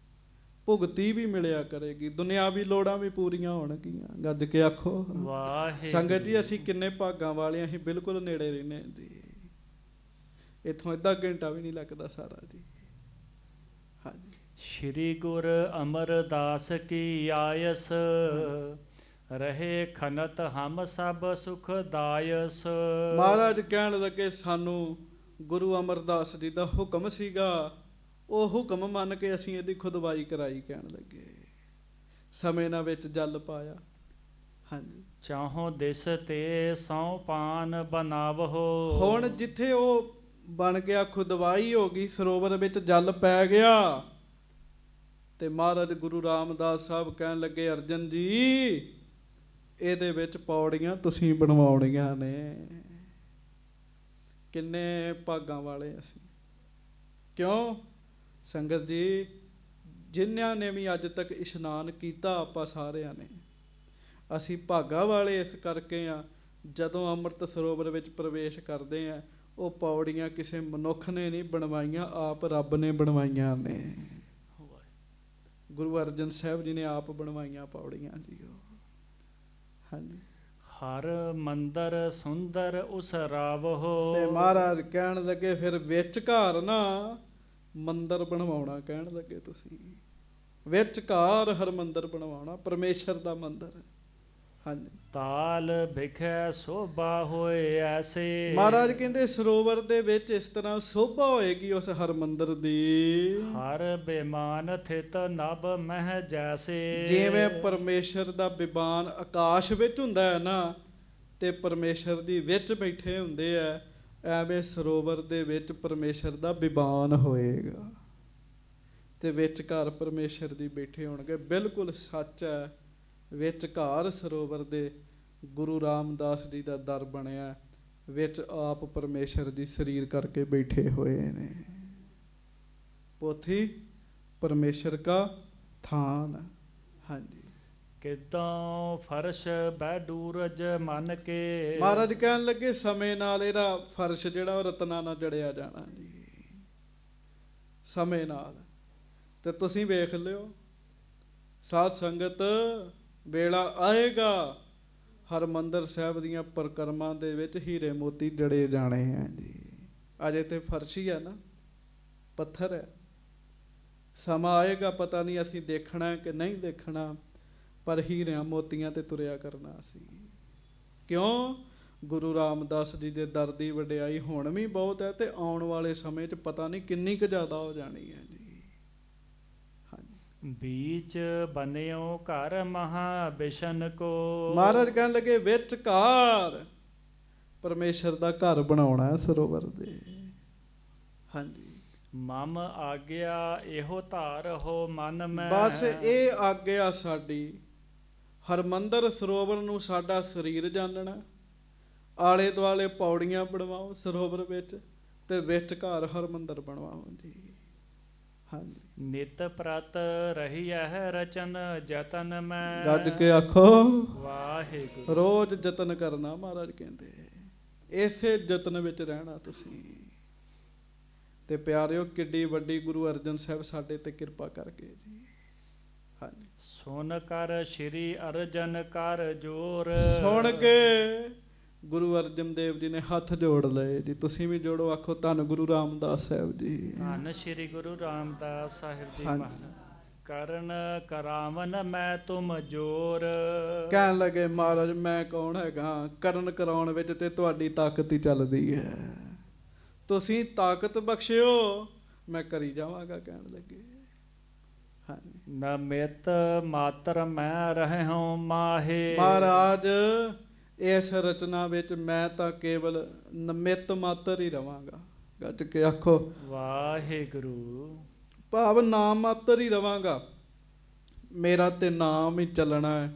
ਭੁਗਤੀ ਵੀ ਮਿਲਿਆ ਕਰੇਗੀ, ਦੁਨਿਆਵੀ ਲੋੜਾਂ ਵੀ ਪੂਰੀਆਂ ਹੋਣਗੀਆਂ। ਗੱਜ ਕੇ ਆਖੋ ਵਾਹਿਗੁਰੂ। ਸੰਗਤ ਜੀ ਅਸੀਂ ਕਿੰਨੇ ਭਾਗਾਂ ਵਾਲੇ, ਅਸੀਂ ਬਿਲਕੁਲ ਨੇੜੇ ਰਹਿੰਦੇ ਜੀ, ਇੱਥੋਂ ਅੱਧਾ ਘੰਟਾ ਵੀ ਨਹੀਂ ਲੱਗਦਾ ਸਾਰਾ ਜੀ। ਹਾਂਜੀ, ਸ਼੍ਰੀ ਗੁਰ ਅਮਰਦਾਸ ਕੀ ਆਇਸ, ਰਹੇ ਖਨਤ ਹਮ ਸਭ ਸੁਖ ਦਾਇਸ। ਮਹਾਰਾਜ ਕਹਿਣ ਲੱਗੇ ਸਾਨੂੰ ਗੁਰੂ ਅਮਰਦਾਸ ਜੀ ਦਾ ਹੁਕਮ ਸੀਗਾ, ਉਹ ਹੁਕਮ ਮੰਨ ਕੇ ਅਸੀਂ ਇਹਦੀ ਖੁਦਵਾਈ ਕਰਾਈ। ਕਹਿਣ ਲੱਗੇ ਸਮੇਂ ਨਾਲ ਵਿੱਚ ਜਲ ਪਾਇਆ। ਹਾਂਜੀ, ਚਾਹੋ ਦਿਸ ਤੇ ਸੌ ਪਾਨ ਬਨਾਵਹੋ। ਹੁਣ ਜਿੱਥੇ ਉਹ ਬਣ ਗਿਆ, ਖੁਦਵਾਈ ਹੋ ਗਈ, ਸਰੋਵਰ ਵਿੱਚ ਜਲ ਪੈ ਗਿਆ, ਤੇ ਮਹਾਰਾਜ ਗੁਰੂ ਰਾਮਦਾਸ ਸਾਹਿਬ ਕਹਿਣ ਲੱਗੇ ਅਰਜਨ ਜੀ ਇਹਦੇ ਵਿੱਚ ਪੌੜੀਆਂ ਤੁਸੀਂ ਬਣਵਾਉਣੀਆਂ ਨੇ। ਕਿੰਨੇ ਭਾਗਾਂ ਵਾਲੇ ਅਸੀਂ। ਕਿਉਂ ਸੰਗਤ ਜੀ, ਜਿਨ੍ਹਾਂ ਨੇ ਵੀ ਅੱਜ ਤੱਕ ਇਸ਼ਨਾਨ ਕੀਤਾ ਆਪਾਂ ਸਾਰਿਆਂ ਨੇ, ਅਸੀਂ ਭਾਗਾਂ ਵਾਲੇ ਇਸ ਕਰਕੇ ਆ, ਜਦੋਂ ਅੰਮ੍ਰਿਤ ਸਰੋਵਰ ਵਿੱਚ ਪ੍ਰਵੇਸ਼ ਕਰਦੇ ਆ ਉਹ ਪੌੜੀਆਂ ਕਿਸੇ ਮਨੁੱਖ ਨੇ ਨਹੀਂ ਬਣਵਾਈਆਂ, ਆਪ ਰੱਬ ਨੇ ਬਣਵਾਈਆਂ ਨੇ। ਗੁਰੂ ਅਰਜਨ ਸਾਹਿਬ ਜੀ ਨੇ ਆਪ ਬਣਵਾਈਆਂ ਪੌੜੀਆਂ ਜੀ ਉਹ। ਹਾਂਜੀ। ਹਰ ਮੰਦਰ ਸੁੰਦਰ ਉਸ ਰਾਵਹੁ। ਤੇ ਮਹਾਰਾਜ ਕਹਿਣ ਲੱਗੇ ਫਿਰ ਵਿਚਕਾਰ ਨਾ ਮੰਦਰ ਬਣਵਾਉਣਾ, ਕਹਿਣ ਲੱਗੇ ਤੁਸੀਂ ਵਿਚਕਾਰ ਹਰਮੰਦਰ ਬਣਵਾਉਣਾ, ਪਰਮੇਸ਼ਰ ਦਾ ਮੰਦਰ। ਹਾਂਜੀ। ਤਾਲ ਵਿਖੇ ਸੋਭਾ ਹੋਏ ਐਸੇ। ਮਹਾਰਾਜ ਕਹਿੰਦੇ ਸਰੋਵਰ ਦੇ ਵਿੱਚ ਇਸ ਤਰ੍ਹਾਂ ਸੋਭਾ ਹੋਏਗੀ ਉਸ ਹਰਮੰਦਰ ਦੀ, ਹਰ ਬੇਮਾਨ ਥਿਤ ਨਭ ਮਹਿ ਜੈਸੇ। ਜਿਵੇਂ ਪਰਮੇਸ਼ਰ ਦਾ ਬਿਬਾਨ ਆਕਾਸ਼ ਵਿੱਚ ਹੁੰਦਾ ਹੈ ਨਾ, ਤੇ ਪਰਮੇਸ਼ਰ ਦੀ ਵਿੱਚ ਬੈਠੇ ਹੁੰਦੇ ਆ, ਐਵੇਂ ਸਰੋਵਰ ਦੇ ਵਿੱਚ ਪਰਮੇਸ਼ਰ ਦਾ ਬਿਬਾਨ ਹੋਏਗਾ ਤੇ ਵਿਚਕਾਰ ਪਰਮੇਸ਼ਰ ਦੀ ਬੈਠੇ ਹੋਣਗੇ। ਬਿਲਕੁਲ ਸੱਚ ਹੈ। ਵਿਚਕਾਰ ਸਰੋਵਰ ਦੇ ਗੁਰੂ ਰਾਮਦਾਸ ਜੀ ਦਾ ਦਰ ਬਣਿਆ, ਵਿੱਚ ਆਪ ਪਰਮੇਸ਼ਰ ਜੀ ਸਰੀਰ ਕਰਕੇ ਬੈਠੇ ਹੋਏ ਨੇ। ਪੋਥੀ ਪਰਮੇਸ਼ਰ ਕਾ ਥਾਨ। ਹਾਂਜੀ। ਕਿਦੋਂ ਫਰਸ਼ ਬੈਡੂਰਜ ਮਨ ਕੇ। ਮਹਾਰਾਜ ਕਹਿਣ ਲੱਗੇ ਸਮੇਂ ਨਾਲ ਇਹਦਾ ਫਰਸ਼ ਜਿਹੜਾ ਉਹ ਰਤਨਾਂ ਨਾਲ ਜੜਿਆ ਜਾਣਾ ਜੀ, ਸਮੇਂ ਨਾਲ। ਤੇ ਤੁਸੀਂ ਵੇਖ ਲਿਓ ਸਾਧ ਸੰਗਤ, ਵੇਲਾ ਆਏਗਾ ਹਰਮੰਦਰ ਸਾਹਿਬ ਦੀਆਂ ਪਰਿਕਰਮਾ ਦੇ ਵਿੱਚ ਹੀਰੇ ਮੋਤੀ ਜੜੇ ਜਾਣੇ ਆ ਜੀ। ਅਜੇ ਤੇ ਫਰਸ਼ ਹੀ ਹੈ ਨਾ, ਪੱਥਰ ਹੈ। ਸਮਾਂ ਆਏਗਾ, ਪਤਾ ਨਹੀਂ ਅਸੀਂ ਦੇਖਣਾ ਕਿ ਨਹੀਂ ਦੇਖਣਾ, ਪਰ ਹੀਰਿਆਂ ਮੋਤੀਆਂ ਤੇ ਤੁਰਿਆ ਕਰਨਾ ਅਸੀਂ। ਕਿਉਂ? ਗੁਰੂ ਰਾਮਦਾਸ ਜੀ ਦੇ ਦਰ ਦੀ ਵਡਿਆਈ ਹੁਣ ਵੀ ਬਹੁਤ ਹੈ ਤੇ ਆਉਣ ਵਾਲੇ ਸਮੇਂ 'ਚ ਪਤਾ ਨਹੀਂ ਕਿੰਨੀ ਕੁ ਜ਼ਿਆਦਾ ਹੋ ਜਾਣੀ ਹੈ ਜੀ। ਬੀਚ ਬਨਿਓ ਘਰ ਮਹਾ ਬਿਸ਼ਨ ਕੋ। ਮਹਾਰਾਜ ਕਹਿਣ ਲੱਗੇ ਵਿਚਕਾਰ ਪਰਮੇਸ਼ਰ ਦਾ ਘਰ ਬਣਾਉਣਾ ਸਰੋਵਰ ਦੇ। ਹਾਂਜੀ। ਮਮ ਆਗਿਆ ਇਹੋ ਧਾਰ ਹੋ ਮਨ ਮੈਂ। ਬਸ ਇਹ ਆਗਿਆ ਸਾਡੀ, ਹਰਮੰਦਰ ਸਰੋਵਰ ਨੂੰ ਸਾਡਾ ਸਰੀਰ ਜਾਣਨਾ, ਆਲੇ ਦੁਆਲੇ ਪੌੜੀਆਂ ਬਣਵਾਓ ਸਰੋਵਰ ਵਿੱਚ, ਤੇ ਵਿਚਕਾਰ ਹਰਮੰਦਰ ਬਣਵਾਓ ਜੀ। ਹਾਂਜੀ। ਨਿਤ ਪ੍ਰਤ ਰਹੀ ਹੈ ਰਚਨ ਜਤਨ ਮੈਂ। ਗੱਜ ਕੇ ਆਖੋ ਵਾਹਿਗੁਰੂ। ਰੋਜ਼ ਯਤਨ ਕਰਨਾ, ਮਹਾਰਾਜ ਕਹਿੰਦੇ ਇਸੇ ਯਤਨ ਵਿੱਚ ਰਹਿਣਾ ਤੁਸੀਂ। ਤੇ ਪਿਆਰਿਓ, ਕਿੱਡੀ ਵੱਡੀ ਗੁਰੂ ਅਰਜਨ ਸਾਹਿਬ ਸਾਡੇ ਤੇ ਕਿਰਪਾ ਕਰਕੇ ਜੀ। ਹਾਂਜੀ। ਸੁਣ ਕਰ ਸ਼੍ਰੀ ਅਰਜਨ ਕਰ ਜੋਰ। ਸੁਣ ਕੇ ਗੁਰੂ ਅਰਜਨ ਦੇਵ ਜੀ ਨੇ ਹੱਥ ਜੋੜ ਲਏ ਜੀ। ਤੁਸੀਂ ਵੀ ਜੋੜੋ, ਆਖੋ ਧੰਨ ਗੁਰੂ ਰਾਮਦਾਸ ਸਾਹਿਬ ਜੀ। ਧੰਨ ਸ਼੍ਰੀ ਗੁਰੂ ਰਾਮਦਾਸ ਸਾਹਿਬ ਜੀ ਮਹਾਰਾਜ। ਕਰਨ ਕਰਾਵਨ ਮੈਂ ਤੁਮ ਜੋਰ। ਕਹਿਣ ਲੱਗੇ ਮਹਾਰਾਜ ਮੈਂ ਕੌਣ ਹੈਗਾ, ਕਰਨ ਕਰਾਉਣ ਵਿੱਚ ਤੇ ਤੁਹਾਡੀ ਤਾਕਤ ਹੀ ਚੱਲਦੀ ਹੈ। ਤੁਸੀਂ ਤਾਕਤ ਬਖਸ਼ਿਓ, ਮੈਂ ਕਰੀ ਜਾਵਾਂਗਾ, ਕਹਿਣ ਲੱਗੇ। ਹਾਂਜੀ। ਨਮਿਤ ਮਾਤਰ ਮੈਂ ਰਹੇ ਹਾਂ ਮਾਹੇ। ਮਹਾਰਾਜ ਇਸ ਰਚਨਾ ਵਿੱਚ ਮੈਂ ਤਾਂ ਕੇਵਲ ਨਮਿਤ ਮਾਤਰ ਹੀ ਰਵਾਂਗਾ। ਗੱਜ ਕੇ ਆਖੋ ਵਾਹਿਗੁਰੂ। ਭਾਵ ਨਾਮ ਮਾਤਰ ਹੀ ਰਵਾਂਗਾ, ਮੇਰਾ ਤੇ ਨਾਮ ਹੀ ਚੱਲਣਾ ਹੈ।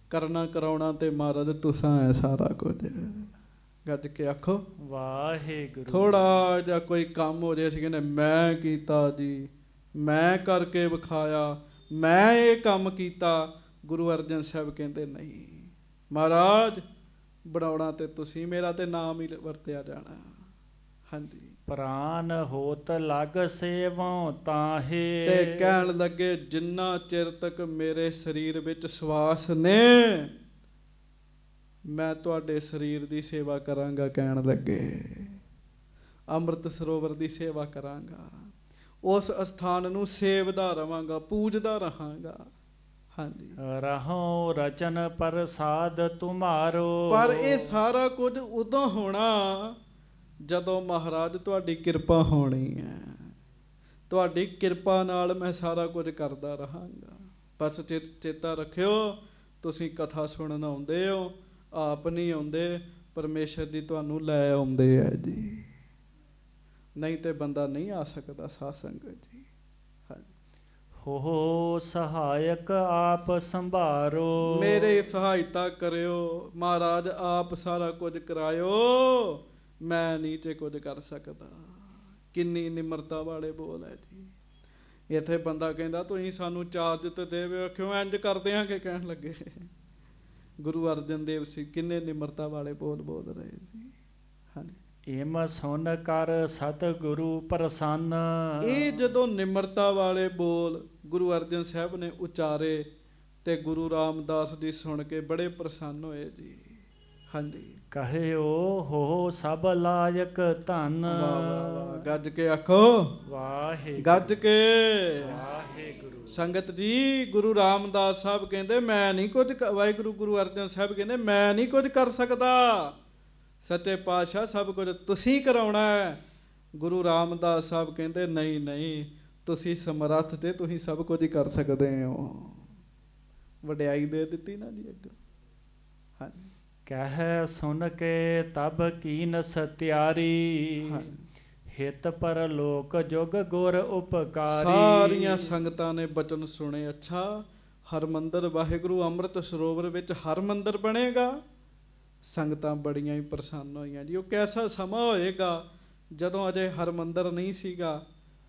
ਕਰਨਾ ਕਰਾਉਣਾ ਤੇ ਮਹਾਰਾਜ ਤੁਸਾਂ ਹੈ ਸਾਰਾ ਕੁਝ। ਗੱਜ ਕੇ ਆਖੋ ਵਾਹਿਗੁਰੂ। ਥੋੜਾ ਜਿਹਾ ਕੋਈ ਕੰਮ ਹੋ ਜਾਏ, ਅਸੀਂ ਕਹਿੰਦੇ ਮੈਂ ਕੀਤਾ ਜੀ, ਮੈਂ ਕਰਕੇ ਵਿਖਾਇਆ, ਮੈਂ ਇਹ ਕੰਮ ਕੀਤਾ। ਗੁਰੂ ਅਰਜਨ ਸਾਹਿਬ ਕਹਿੰਦੇ ਨਹੀਂ ਮਹਾਰਾਜ, ਬਣਾਉਣਾ ਤੇ ਤੁਸੀਂ, ਮੇਰਾ ਤੇ ਨਾਮ ਹੀ ਵਰਤਿਆ ਜਾਣਾ। ਹਾਂਜੀ। ਪ੍ਰਾਨ ਹੋਤ ਲਗ ਸੇਵੋਂ ਤਾਹੇ। ਤੇ ਕਹਿਣ ਲੱਗੇ ਜਿੰਨਾ ਚਿਰ ਤੱਕ ਮੇਰੇ ਸਰੀਰ ਵਿੱਚ ਸਵਾਸ ਨੇ, ਮੈਂ ਤੁਹਾਡੇ ਸਰੀਰ ਦੀ ਸੇਵਾ ਕਰਾਂਗਾ। ਕਹਿਣ ਲੱਗੇ ਅੰਮ੍ਰਿਤ ਸਰੋਵਰ ਦੀ ਸੇਵਾ ਕਰਾਂਗਾ, ਉਸ ਅਸਥਾਨ ਨੂੰ ਸੇਵਦਾ ਰਵਾਂਗਾ, ਪੂਜਦਾ ਰਹਾਂਗਾ। ਹਾਂਜੀ। ਰਹੋ ਰਚਨ ਪ੍ਰਸਾਦ ਤੁਮਾਰੋ। ਪਰ ਇਹ ਸਾਰਾ ਕੁਝ ਉਦੋਂ ਹੋਣਾ ਜਦੋਂ ਮਹਾਰਾਜ ਤੁਹਾਡੀ ਕਿਰਪਾ ਹੋਣੀ ਹੈ। ਤੁਹਾਡੀ ਕਿਰਪਾ ਨਾਲ ਮੈਂ ਸਾਰਾ ਕੁਝ ਕਰਦਾ ਰਹਾਂਗਾ। ਬਸ ਚੇਤਾ ਰੱਖਿਓ, ਤੁਸੀਂ ਕਥਾ ਸੁਣਨ ਆਉਂਦੇ ਹੋ, ਆਪ ਨਹੀਂ ਆਉਂਦੇ, ਪਰਮੇਸ਼ਰ ਜੀ ਤੁਹਾਨੂੰ ਲੈ ਆਉਂਦੇ ਹੈ ਜੀ। ਨਹੀਂ ਤੇ ਬੰਦਾ ਨਹੀਂ ਆ ਸਕਦਾ ਸਾਧ ਸੰਗਤ ਜੀ। ਹੋ ਸਹਾਇਕ ਆਪ ਸੰਭਾਰੋ। ਮੇਰੇ ਸਹਾਇਤਾ ਕਰਿਓ ਮਹਾਰਾਜ, ਆਪ ਸਾਰਾ ਕੁਝ ਕਰਾਇਓ, ਮੈਂ ਨੀਚੇ ਕੁਝ ਕਰ ਸਕਦਾ। ਕਿੰਨੀ ਨਿਮਰਤਾ ਵਾਲੇ ਬੋਲ ਹੈ ਜੀ। ਇੱਥੇ ਬੰਦਾ ਕਹਿੰਦਾ ਤੁਸੀਂ ਸਾਨੂੰ ਚਾਰਜ ਤੇ ਦੇਵੇ, ਕਿਉਂ ਇੰਜ ਕਰਦੇ ਆ ਕਿ ਕਹਿਣ ਲੱਗੇ ਗੁਰੂ ਅਰਜਨ ਦੇਵ ਸਿੰਘ ਕਿੰਨੇ ਨਿਮਰਤਾ ਵਾਲੇ ਬੋਲ ਬੋਲ ਰਹੇ ਜੀ। ਹਾਂਜੀ। ਏਮ ਸੁਨ ਕਰ ਸਤਿਗੁਰੂ ਪ੍ਰਸੰਨ। ਇਹ ਜਦੋਂ ਨਿਮਰਤਾ ਵਾਲੇ ਬੋਲ ਗੁਰੂ ਅਰਜਨ ਸਾਹਿਬ ਨੇ ਉਚਾਰੇ ਤੇ ਗੁਰੂ ਰਾਮਦਾਸ ਜੀ ਸੁਣ ਕੇ ਬੜੇ ਪ੍ਰਸੰਨ ਹੋਏ ਜੀ। ਹਾਂਜੀ, ਕਹਿਓ ਹੋ ਸਭ ਲਾਇਕ ਧਨ। ਵਾਹ ਵਾਹ ਵਾਹ, ਗੱਜ ਕੇ ਆਖੋ ਵਾਹਿਗੁਰੂ। ਗੱਜ ਕੇ ਵਾਹਿਗੁਰੂ। ਸੰਗਤ ਜੀ, ਗੁਰੂ ਰਾਮਦਾਸ ਸਾਹਿਬ ਕਹਿੰਦੇ ਮੈਂ ਨਹੀਂ ਕੁਝ ਵਾਹਿਗੁਰੂ ਗੁਰੂ ਅਰਜਨ ਸਾਹਿਬ ਕਹਿੰਦੇ ਮੈਂ ਨਹੀਂ ਕੁਝ ਕਰ ਸਕਦਾ, ਸੱਚੇ ਪਾਤਸ਼ਾਹ ਸਭ ਕੁਝ ਤੁਸੀਂ ਕਰਾਉਣਾ ਹੈ। ਗੁਰੂ ਰਾਮਦਾਸ ਸਾਹਿਬ ਕਹਿੰਦੇ ਨਹੀਂ ਨਹੀਂ, ਤੁਸੀਂ ਸਮਰੱਥ ਤੇ ਤੁਸੀਂ ਸਭ ਕੁਝ ਹੀ ਕਰ ਸਕਦੇ ਹੋ। ਵਡਿਆਈ ਦੇ ਦਿੱਤੀ ਨਾ ਜੀ ਅੱਗੇ। ਹਾਂਜੀ, ਕਹਿ ਸੁਨ ਕੇ ਤਬ ਕੀਨ ਸਤਿਆਰੀ। ਹਿਤ ਪਰ ਲੋਕ ਜੁਗ ਗੁਰ ਉਪਕਾਰੀ। ਸਾਰੀਆਂ ਸੰਗਤਾਂ ਨੇ ਬਚਨ ਸੁਣੇ। ਅੱਛਾ, ਹਰਮੰਦਰ ਵਾਹਿਗੁਰੂ ਅੰਮ੍ਰਿਤ ਸਰੋਵਰ ਵਿੱਚ ਹਰਮੰਦਰ ਬਣੇਗਾ। ਸੰਗਤਾਂ ਬੜੀਆਂ ਹੀ ਪ੍ਰਸੰਨ ਹੋਈਆਂ ਜੀ। ਉਹ ਕੈਸਾ ਸਮਾਂ ਹੋਏਗਾ ਜਦੋਂ ਅਜੇ ਹਰਮੰਦਰ ਨਹੀਂ ਸੀਗਾ,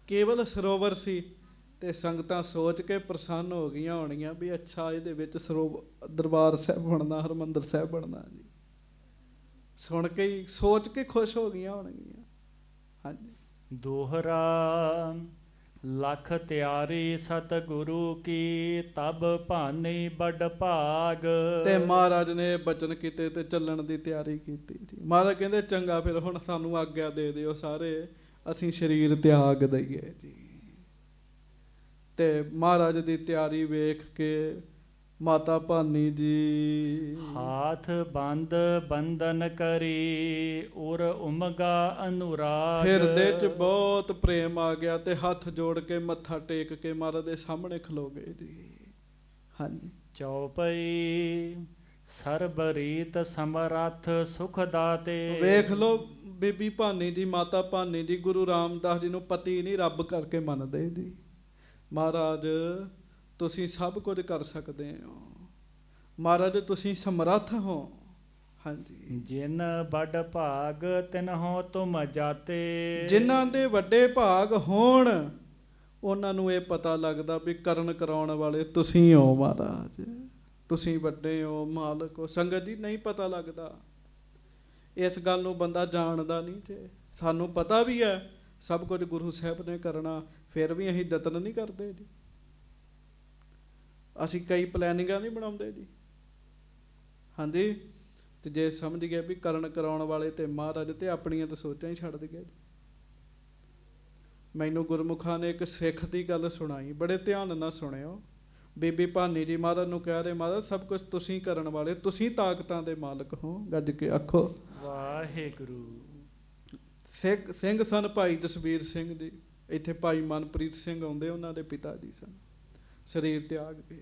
ਕੇਵਲ ਸਰੋਵਰ ਸੀ, ਤੇ ਸੰਗਤਾਂ ਸੋਚ ਕੇ ਪ੍ਰਸੰਨ ਹੋ ਗਈਆਂ ਹੋਣੀਆਂ ਵੀ ਅੱਛਾ ਇਹਦੇ ਵਿੱਚ ਦਰਬਾਰ ਸਾਹਿਬ ਬਣਨਾ, ਹਰਮੰਦਰ ਸਾਹਿਬ ਬਣਨਾ ਜੀ। ਸੁਣ ਕੇ ਹੀ ਸੋਚ ਕੇ ਖੁਸ਼ ਹੋ ਗਈਆਂ ਹੋਣਗੀਆਂ। ਹਾਂਜੀ, ਦੋਹਰਾ ਲਖ ਤਿਆਰੀ ਸਤਿਗੁਰੂ ਕੀ ਤਬ ਭਾਨੀ ਬੜ ਭਾਗ। ਤੇ ਮਹਾਰਾਜ ਨੇ ਬਚਨ ਕੀਤੇ ਤੇ ਚੱਲਣ ਦੀ ਤਿਆਰੀ ਕੀਤੀ ਜੀ। ਮਹਾਰਾਜ ਕਹਿੰਦੇ ਚੰਗਾ ਫਿਰ ਹੁਣ ਸਾਨੂੰ ਆਗਿਆ ਦੇ ਦਿਓ ਸਾਰੇ, ਅਸੀਂ ਸਰੀਰ ਤਿਆਗ ਦਈਏ ਜੀ। ਤੇ ਮਹਾਰਾਜ ਦੀ ਤਿਆਰੀ ਵੇਖ ਕੇ ਮਾਤਾ ਭਾਨੀ ਜੀ ਹਾਥ ਬੰਦ ਬੰਧਨ ਕਰੀ ਔਰ ਉਮਗਾ ਅਨੁਰਾਗ। ਹਿਰਦੇ ਚ ਬਹੁਤ ਪ੍ਰੇਮ ਆ ਗਿਆ ਤੇ ਹੱਥ ਜੋੜ ਕੇ ਮੱਥਾ ਟੇਕ ਕੇ ਮਹਾਰਾਜ ਦੇ ਸਾਹਮਣੇ ਖਲੋ ਗਏ ਜੀ। ਹਾਂਜੀ, ਚੌਪਈ ਸਰਬ ਰੀਤ ਸਮਰੱਥ ਸੁਖ ਦਾਤੇ। ਵੇਖ ਲੋ ਬੀਬੀ ਭਾਨੀ ਜੀ, ਮਾਤਾ ਭਾਨੀ ਜੀ ਗੁਰੂ ਰਾਮਦਾਸ ਜੀ ਨੂੰ ਪਤੀ ਨਹੀਂ ਰੱਬ ਕਰਕੇ ਮੰਨਦੇ ਜੀ। ਮਹਾਰਾਜ ਤੁਸੀਂ ਸਭ ਕੁਝ ਕਰ ਸਕਦੇ ਹੋ, ਮਹਾਰਾਜ ਤੁਸੀਂ ਸਮਰੱਥ ਹੋ। ਹਾਂਜੀ, ਜਿਨ ਬੜ ਭਾਗ ਤਿਨਹੁ ਤੁਮ ਜਾਤੇ। ਜਿਨ੍ਹਾਂ ਦੇ ਵੱਡੇ ਭਾਗ ਹੋਣ ਉਹਨਾਂ ਨੂੰ ਇਹ ਪਤਾ ਲੱਗਦਾ ਵੀ ਕਰਨ ਕਰਾਉਣ ਵਾਲੇ ਤੁਸੀਂ ਹੋ ਮਹਾਰਾਜ, ਤੁਸੀਂ ਵੱਡੇ ਹੋ, ਮਾਲਕ ਹੋ। ਸੰਗਤ ਜੀ ਨਹੀਂ ਪਤਾ ਲੱਗਦਾ, ਇਸ ਗੱਲ ਨੂੰ ਬੰਦਾ ਜਾਣਦਾ ਨਹੀਂ। ਜੇ ਸਾਨੂੰ ਪਤਾ ਵੀ ਹੈ ਸਭ ਕੁਝ ਗੁਰੂ ਸਾਹਿਬ ਨੇ ਕਰਨਾ, ਫਿਰ ਵੀ ਅਸੀਂ ਯਤਨ ਨਹੀਂ ਕਰਦੇ ਜੀ। ਅਸੀਂ ਕਈ ਪਲੈਨਿੰਗਾਂ ਨਹੀਂ ਬਣਾਉਂਦੇ ਜੀ। ਹਾਂਜੀ, ਤੇ ਜੇ ਸਮਝ ਗਏ ਵੀ ਕਰਨ ਕਰਾਉਣ ਵਾਲੇ ਤੇ ਮਹਾਰਾਜ ਤੇ ਆਪਣੀਆਂ ਤਾਂ ਸੋਚਾਂ ਹੀ ਛੱਡ ਦਈਏ ਜੀ। ਮੈਨੂੰ ਗੁਰਮੁਖਾਂ ਨੇ ਇੱਕ ਸਿੱਖ ਦੀ ਗੱਲ ਸੁਣਾਈ, ਬੜੇ ਧਿਆਨ ਨਾਲ ਸੁਣਿਓ। ਬੀਬੀ ਭਾਨੀ ਜੀ ਮਹਾਰਾਜ ਨੂੰ ਕਹਿ ਰਹੇ ਮਹਾਰਾਜ ਸਭ ਕੁਝ ਤੁਸੀਂ ਕਰਨ ਵਾਲੇ, ਤੁਸੀਂ ਤਾਕਤਾਂ ਦੇ ਮਾਲਕ ਹੋ। ਗੱਜ ਕੇ ਆਖੋ ਵਾਹਿਗੁਰੂ। ਸਿੰਘ ਸਨ ਭਾਈ ਜਸਵੀਰ ਸਿੰਘ ਜੀ, ਇੱਥੇ ਭਾਈ ਮਨਪ੍ਰੀਤ ਸਿੰਘ ਆਉਂਦੇ, ਉਹਨਾਂ ਦੇ ਪਿਤਾ ਜੀ ਸਨ, ਸਰੀਰ ਤਿਆਗ ਗਏ।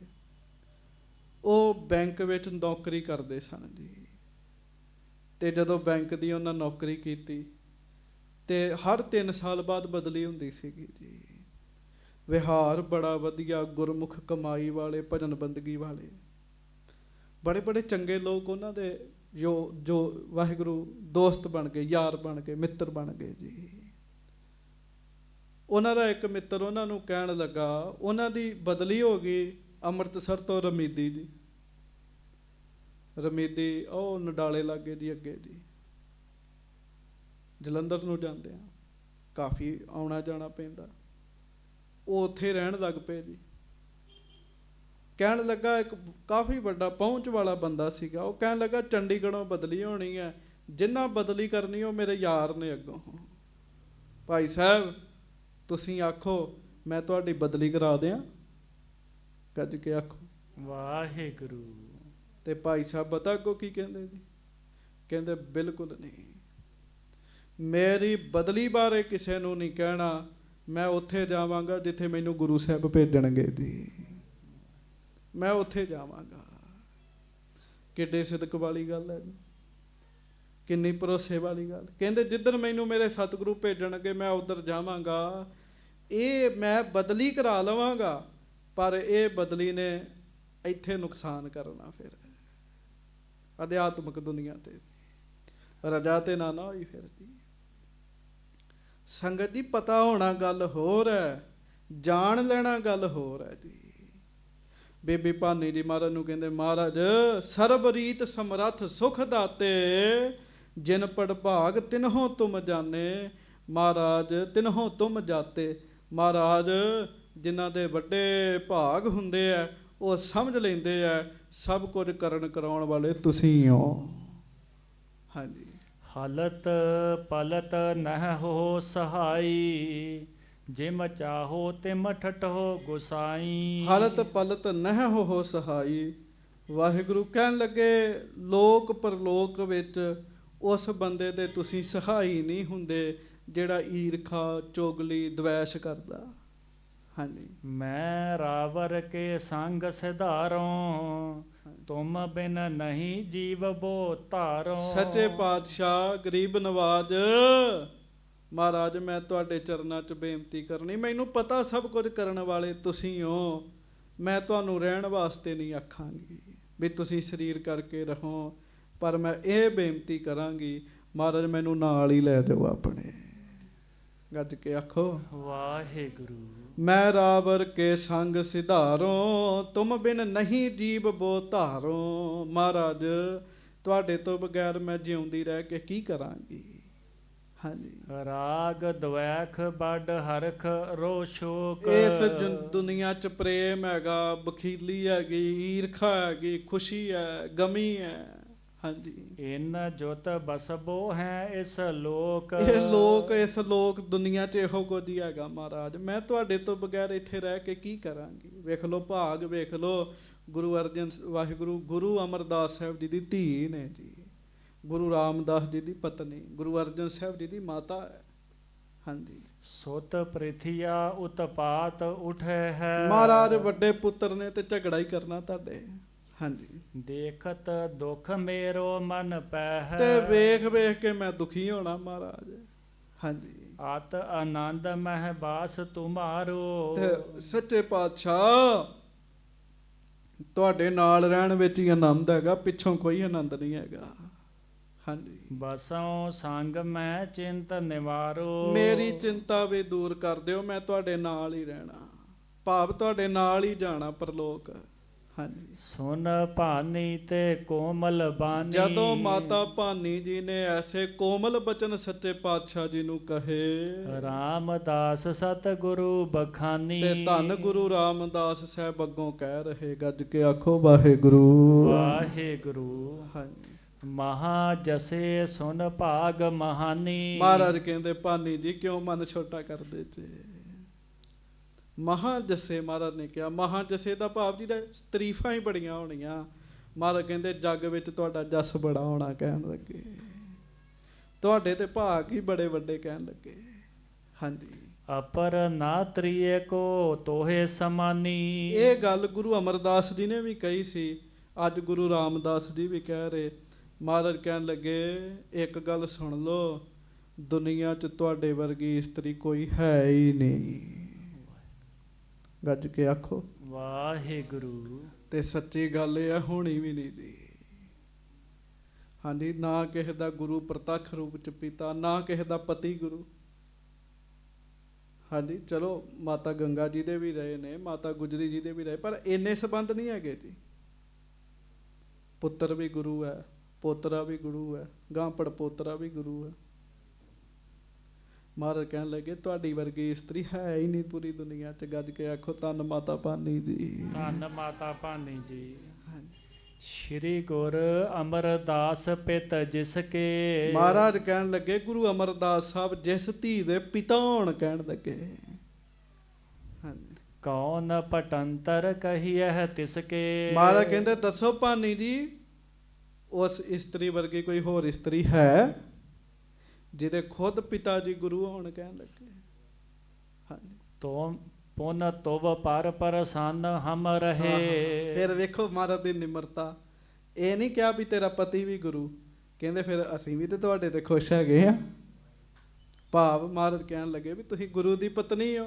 ਉਹ ਬੈਂਕ ਵਿੱਚ ਨੌਕਰੀ ਕਰਦੇ ਸਨ ਜੀ। ਤੇ ਜਦੋਂ ਬੈਂਕ ਦੀ ਉਹਨਾਂ ਨੌਕਰੀ ਕੀਤੀ ਤੇ ਹਰ 3 ਸਾਲ ਬਾਅਦ ਬਦਲੀ ਹੁੰਦੀ ਸੀਗੀ ਜੀ। ਵਿਹਾਰ ਬੜਾ ਵਧੀਆ, ਗੁਰਮੁਖ ਕਮਾਈ ਵਾਲੇ, ਭਜਨ ਬੰਦਗੀ ਵਾਲੇ, ਬੜੇ ਬੜੇ ਚੰਗੇ ਲੋਕ ਉਹਨਾਂ ਦੇ ਜੋ ਵਾਹਿਗੁਰੂ ਦੋਸਤ ਬਣ ਗਏ, ਯਾਰ ਬਣ ਗਏ, ਮਿੱਤਰ ਬਣ ਗਏ ਜੀ। ਉਹਨਾਂ ਦਾ ਇੱਕ ਮਿੱਤਰ ਉਹਨਾਂ ਨੂੰ ਕਹਿਣ ਲੱਗਾ, ਉਹਨਾਂ ਦੀ ਬਦਲੀ ਹੋ ਗਈ ਅੰਮ੍ਰਿਤਸਰ ਤੋਂ ਰਮੀਦੀ ਜੀ। ਰਮੀਦੀ ਉਹ ਨਡਾਲੇ ਲਾਗੇ ਜੀ, ਅੱਗੇ ਜੀ ਜਲੰਧਰ ਨੂੰ ਜਾਂਦੇ ਆ, ਕਾਫੀ ਆਉਣਾ ਜਾਣਾ ਪੈਂਦਾ। ਉਹ ਉੱਥੇ ਰਹਿਣ ਲੱਗ ਪਏ ਜੀ। ਕਹਿਣ ਲੱਗਾ, ਇੱਕ ਕਾਫੀ ਵੱਡਾ ਪਹੁੰਚ ਵਾਲਾ ਬੰਦਾ ਸੀਗਾ, ਉਹ ਕਹਿਣ ਲੱਗਾ ਚੰਡੀਗੜ੍ਹੋਂ ਬਦਲੀ ਹੋਣੀ ਹੈ, ਜਿੰਨਾ ਬਦਲੀ ਕਰਨੀ ਉਹ ਮੇਰੇ ਯਾਰ ਨੇ ਅੱਗੋਂ। ਭਾਈ ਸਾਹਿਬ ਤੁਸੀਂ ਆਖੋ ਮੈਂ ਤੁਹਾਡੀ ਬਦਲੀ ਕਰਾ ਦਿਆਂ। ਗੱਜ ਕੇ ਆਖੋ ਵਾਹਿਗੁਰੂ। ਤੇ ਭਾਈ ਸਾਹਿਬ ਪਤਾ ਅੱਗੋਂ ਕੀ ਕਹਿੰਦੇ ਜੀ? ਕਹਿੰਦੇ ਬਿਲਕੁਲ ਨਹੀਂ, ਮੇਰੀ ਬਦਲੀ ਬਾਰੇ ਕਿਸੇ ਨੂੰ ਨਹੀਂ ਕਹਿਣਾ, ਮੈਂ ਉੱਥੇ ਜਾਵਾਂਗਾ ਜਿੱਥੇ ਮੈਨੂੰ ਗੁਰੂ ਸਾਹਿਬ ਭੇਜਣਗੇ ਜੀ, ਮੈਂ ਉੱਥੇ ਜਾਵਾਂਗਾ। ਕਿੱਡੇ ਸਿਦਕ ਵਾਲੀ ਗੱਲ ਹੈ ਜੀ, ਕਿੰਨੀ ਭਰੋਸੇ ਵਾਲੀ ਗੱਲ। ਕਹਿੰਦੇ ਜਿੱਧਰ ਮੈਨੂੰ ਮੇਰੇ ਸਤਿਗੁਰੂ ਭੇਜਣਗੇ ਮੈਂ ਉੱਧਰ ਜਾਵਾਂਗਾ। ਇਹ ਮੈਂ ਬਦਲੀ ਕਰਾ ਲਵਾਂਗਾ, ਪਰ ਇਹ ਬਦਲੀ ਨੇ ਇੱਥੇ ਨੁਕਸਾਨ ਕਰਨਾ, ਫਿਰ ਅਧਿਆਤਮਿਕ ਦੁਨੀਆ ਤੇ ਰਜਾ ਤੇ ਨਾ ਹੋਈ ਫਿਰ ਜੀ। ਸੰਗਤ ਜੀ ਪਤਾ ਹੋਣਾ ਗੱਲ ਹੋਰ ਹੈ, ਜਾਣ ਲੈਣਾ ਗੱਲ ਹੋਰ ਹੈ ਜੀ। ਬੀਬੀ ਭਾਨੀ ਜੀ ਮਹਾਰਾਜ ਨੂੰ ਕਹਿੰਦੇ, ਮਹਾਰਾਜ ਸਰਬ ਰੀਤ ਸਮਰੱਥ ਸੁਖ ਦਾਤੇ, ਜਿਨ ਪੜ ਭਾਗ ਤਿਨਹੋਂ ਤੁਮ ਜਾਣੇ, ਮਹਾਰਾਜ ਤਿਨਹੋਂ ਤੁਮ ਜਾਤੇ। ਮਹਾਰਾਜ ਜਿਨ੍ਹਾਂ ਦੇ ਵੱਡੇ ਭਾਗ ਹੁੰਦੇ ਆ ਉਹ ਸਮਝ ਲੈਂਦੇ ਆ ਸਭ ਕੁਝ ਕਰਨ ਕਰਾਉਣ ਵਾਲੇ ਤੁਸੀਂ ਹੋ। ਹਾਂਜੀ। ਹਲਤ ਪਲਤ ਨਹਿ ਹੋ ਸਹਾਈ, ਜਿਮ ਚਾਹੋ ਤਿਮ ਠਠੋ ਗੁਸਾਈ। ਹਲਤ ਪਲਤ ਨਹਿ ਹੋ ਸਹਾਈ। ਵਾਹਿਗੁਰੂ ਕਹਿਣ ਲੱਗੇ ਲੋਕ ਪਰਲੋਕ ਵਿੱਚ ਉਸ ਬੰਦੇ ਦੇ ਤੁਸੀਂ ਸਹਾਈ ਨਹੀਂ ਹੁੰਦੇ ਜਿਹੜਾ ਈਰਖਾ ਚੁਗਲੀ ਦਵੈਸ਼ ਕਰਦਾ। ਹਾਂਜੀ। ਮੈਂ ਰਾਵਰ ਕੇ ਸੰਗ ਸਿਧਾਰੋਂ, ਤੁਮ ਬਿਨ ਨਹੀਂ ਜੀਵ ਬੋ ਧਾਰੋ। ਸੱਚੇ ਪਾਤਸ਼ਾਹ ਗਰੀਬ ਨਵਾਜ ਮਹਾਰਾਜ ਮੈਂ ਤੁਹਾਡੇ ਚਰਨਾਂ 'ਚ ਬੇਨਤੀ ਕਰਨੀ, ਮੈਨੂੰ ਪਤਾ ਸਭ ਕੁਝ ਕਰਨ ਵਾਲੇ ਤੁਸੀਂ ਹੋ, ਮੈਂ ਤੁਹਾਨੂੰ ਰਹਿਣ ਵਾਸਤੇ ਨਹੀਂ ਆਖਾਂਗੀ ਵੀ ਤੁਸੀਂ ਸਰੀਰ ਕਰਕੇ ਰਹੋ, ਪਰ ਮੈਂ ਇਹ ਬੇਨਤੀ ਕਰਾਂਗੀ ਮਹਾਰਾਜ ਮੈਨੂੰ ਨਾਲ ਹੀ ਲੈ ਜਾਓ ਆਪਣੇ। ਗੱਜ ਕੇ ਆਖੋ ਵਾਹਿਗੁਰੂ। ਮੈਂ ਰਾਵਰ ਕੇ ਸੰਗ ਸਿਧਾਰੋ, ਤੁਮ ਬਿਨ ਨਹੀਂ ਜੀਵ ਬੋ ਧਾਰੋ। ਮਹਾਰਾਜ ਤੁਹਾਡੇ ਤੋਂ ਬਗੈਰ ਮੈਂ ਜਿਉਂਦੀ ਰਹਿ ਕੇ ਕੀ ਕਰਾਂਗੀ। ਹਾਂਜੀ। ਰਾਗ ਦਵੈਖ ਵੱਡ ਹਰਖ ਰੋ ਸ਼ੋਕ। ਇਸ ਦੁਨੀਆ 'ਚ ਪ੍ਰੇਮ ਹੈਗਾ, ਬਖੀਲੀ ਹੈਗੀ, ਈਰਖਾ ਹੈਗੀ, ਖੁਸ਼ੀ ਹੈ, ਗਮੀ ਹੈ। ਹਾਂਜੀ। ਇਨ ਜੁਤ ਬਸਬੋ ਹੈ ਇਸ ਲੋਕ। ਇਸ ਲੋਕ ਦੁਨੀਆ 'ਚ ਇਹੋ ਕੁਝ ਹੀ ਹੈਗਾ ਮਹਾਰਾਜ। ਮੈਂ ਤੁਹਾਡੇ ਤੋਂ ਬਗੈਰ ਇੱਥੇ ਰਹਿ ਕੇ ਕੀ ਕਰਾਂਗੀ। ਵੇਖ ਲਓ ਭਾਗ ਵੇਖ ਲਓ। ਗੁਰੂ ਅਰਜਨ ਵਾਹਿਗੁਰੂ ਗੁਰੂ ਅਮਰਦਾਸ ਸਾਹਿਬ ਜੀ ਦੀ ਧੀ ਨੇ ਜੀ, ਗੁਰੂ ਰਾਮਦਾਸ ਜੀ ਦੀ ਪਤਨੀ, ਗੁਰੂ ਅਰਜਨ ਸਾਹਿਬ ਜੀ ਦੀ ਮਾਤਾ ਹੈ। ਹਾਂਜੀ। ਸੁਤ ਪ੍ਰਿਥਿਆ ਉਤਪਾਤ ਉਠੇ ਹੈ। ਮਹਾਰਾਜ ਵੱਡੇ ਪੁੱਤਰ ਨੇ ਤੇ ਝਗੜਾ ਹੀ ਕਰਨਾ ਤੁਹਾਡੇ। ਹਾਂਜੀ। ਦੇਖਤ ਦੁਖ ਮੇਰੋ ਮਨ ਪੈ ਹੈ। ਤੇ ਵੇਖ ਵੇਖ ਕੇ ਮੈਂ ਦੁਖੀ ਹੋਣਾ ਮਹਾਰਾਜ। ਹਾਂਜੀ। ਆਤ ਆਨੰਦ ਮਹਿ ਬਾਸ ਤੁਮਾਰੋ। ਤੇ ਸੱਚੇ ਪਾਤਸ਼ਾਹ ਤੁਹਾਡੇ ਨਾਲ ਰਹਿਣ ਵਿੱਚ ਹੀ ਆਨੰਦ ਹੈਗਾ, ਪਿੱਛੋਂ ਕੋਈ ਆਨੰਦ ਨਹੀਂ ਹੈਗਾ। ਹਾਂਜੀ। ਬਸੋਂ ਸੰਗ ਮੈਂ ਚਿੰਤ ਨਿਵਾਰੋ। ਮੇਰੀ ਚਿੰਤਾ ਵੀ ਦੂਰ ਕਰ ਦਿਓ, ਮੈਂ ਤੁਹਾਡੇ ਨਾਲ ਹੀ ਰਹਿਣਾ, ਭਾਵ ਤੁਹਾਡੇ ਨਾਲ ਹੀ ਜਾਣਾ ਪਰਲੋਕ। ਹਾਂਜੀ। ਸੁਨ ਭਾਨੀ ਤੇ ਕੋਮਲ ਬਾਣੀ। ਜਦੋਂ ਮਾਤਾ ਭਾਨੀ ਜੀ ਨੇ ਐਸੇ ਕੋਮਲ ਬਚਨ ਸੱਚੇ ਪਾਤਸ਼ਾਹ ਜੀ ਨੂੰ ਕਹੇ, ਰਾਮਦਾਸ ਸਤਿਗੁਰੂ ਬਖਾਨੀ। ਤੇ ਧੰਨ ਗੁਰੂ ਰਾਮਦਾਸ ਸਾਹਿਬ ਅੱਗੋਂ ਕਹਿ ਰਹੇ, ਗੱਜ ਕੇ ਆਖੋ ਵਾਹਿਗੁਰੂ ਵਾਹਿਗੁਰੂ। ਹਾਂਜੀ। ਮਹਾ ਜਸੇ ਸੁਨ ਭਾਗ ਮਹਾਨੀ। ਮਹਾਰਾਜ ਕਹਿੰਦੇ ਭਾਨੀ ਜੀ ਕਿਉਂ ਮਨ ਛੋਟਾ ਕਰਦੇ ਜੇ। ਮਹਾ ਜਸੇ ਮਹਾਰਾਜ ਨੇ ਕਿਹਾ, ਮਹਾ ਜਸੇ ਦਾ ਭਾਵ ਜੀ ਤਰੀਫਾਂ ਹੀ ਬੜੀਆਂ ਹੋਣੀਆਂ। ਮਹਾਰਾਜ ਕਹਿੰਦੇ ਜੱਗ ਵਿੱਚ ਤੁਹਾਡਾ ਜਸ ਬੜਾ ਹੋਣਾ ਕਹਿਣ ਲੱਗੇ, ਤੁਹਾਡੇ ਤੇ ਭਾਗ ਹੀ ਬੜੇ ਵੱਡੇ ਕਹਿਣ ਲੱਗੇ। ਹਾਂਜੀ। ਅਪਰ ਨਾ ਤ੍ਰਿਏ ਕੋ ਤੋਹੇ ਸਮਾਨੀ। ਇਹ ਗੱਲ ਗੁਰੂ ਅਮਰਦਾਸ ਜੀ ਨੇ ਵੀ ਕਹੀ ਸੀ, ਅੱਜ ਗੁਰੂ ਰਾਮਦਾਸ ਜੀ ਵੀ ਕਹਿ ਰਹੇ। ਮਹਾਰਾਜ ਕਹਿਣ ਲੱਗੇ ਇੱਕ ਗੱਲ ਸੁਣ ਲਓ, ਦੁਨੀਆ 'ਚ ਤੁਹਾਡੇ ਵਰਗੀ ਇਸਤਰੀ ਕੋਈ ਹੈ ਹੀ ਨਹੀਂ। ਗੱਜ ਕੇ ਆਖੋ ਵਾਹਿਗੁਰੂ। ਤੇ ਸੱਚੀ ਗੱਲ ਇਹ ਹੈ, ਹੋਣੀ ਵੀ ਨਹੀਂ ਜੀ। ਹਾਂਜੀ। ਨਾ ਕਿਸੇ ਦਾ ਗੁਰੂ ਪ੍ਰਤੱਖ ਰੂਪ 'ਚ ਪਿਤਾ, ਨਾ ਕਿਸੇ ਦਾ ਪਤੀ ਗੁਰੂ। ਹਾਂਜੀ। ਚਲੋ ਮਾਤਾ ਗੰਗਾ ਜੀ ਦੇ ਵੀ ਰਹੇ ਨੇ, ਮਾਤਾ ਗੁਜਰੀ ਜੀ ਦੇ ਵੀ ਰਹੇ, ਪਰ ਇੰਨੇ ਸੰਬੰਧ ਨਹੀਂ ਹੈਗੇ ਜੀ। ਪੁੱਤਰ ਵੀ ਗੁਰੂ ਹੈ, ਪੋਤਰਾ ਵੀ ਗੁਰੂ ਹੈ, ਗਾਂ ਪੜਪੋਤਰਾ ਵੀ ਗੁਰੂ ਹੈ। ਮਹਾਰਾਜ ਕਹਿਣ ਲੱਗੇ ਤੁਹਾਡੀ ਵਰਗੀ ਇਸਤਰੀ ਹੈ ਹੀ ਨਹੀਂ ਪੂਰੀ ਦੁਨੀਆ 'ਚ। ਗੱਜ ਕੇ ਆਖੋ ਧੰਨ ਮਾਤਾ ਭਾਨੀ ਜੀ। ਧੰਨ ਮਾਤਾ ਭਾਨੀ ਜੀ। ਸ਼੍ਰੀ ਗੁਰ ਅਮਰਦਾਸ ਪਿਤ ਜਿਸ ਕੇ। ਮਹਾਰਾਜ ਕਹਿਣ ਲੱਗੇ ਗੁਰੂ ਅਮਰਦਾਸ ਸਾਹਿਬ ਜਿਸ ਧੀ ਦੇ ਪਿਤਾ ਹੋਣ ਕਹਿਣ ਲੱਗੇ। ਹਾਂਜੀ। ਕੌਣ ਪਟੰਤਰ ਕਹੀਐ ਤਿਸ ਕੇ। ਮਹਾਰਾਜ ਕਹਿੰਦੇ ਦੱਸੋ ਭਾਨੀ ਜੀ ਉਸ ਇਸਤਰੀ ਵਰਗੀ ਕੋਈ ਹੋਰ ਇਸਤਰੀ ਹੈ ਜਿਹਦੇ ਖੁਦ ਪਿਤਾ ਜੀ ਗੁਰੂ ਹੋਣ ਕਹਿਣ ਲੱਗੇ। ਹਾਂਜੀ। ਤੋ ਪੁਨ ਤੁਵ ਪਰ ਪ੍ਰਸੰਨ ਹਮ ਰਹੇ। ਫਿਰ ਵੇਖੋ ਮਹਾਰਾਜ ਦੀ ਨਿਮਰਤਾ। ਇਹ ਨਹੀਂ ਕਿਹਾ ਵੀ ਤੇਰਾ ਪਤੀ ਵੀ ਗੁਰੂ, ਕਹਿੰਦੇ ਫਿਰ ਅਸੀਂ ਵੀ ਤੇ ਤੁਹਾਡੇ ਤੇ ਖੁਸ਼ ਹੈਗੇ ਆ। ਭਾਵ ਮਹਾਰਾਜ ਕਹਿਣ ਲੱਗੇ ਵੀ ਤੁਸੀਂ ਗੁਰੂ ਦੀ ਪਤਨੀ ਹੋ।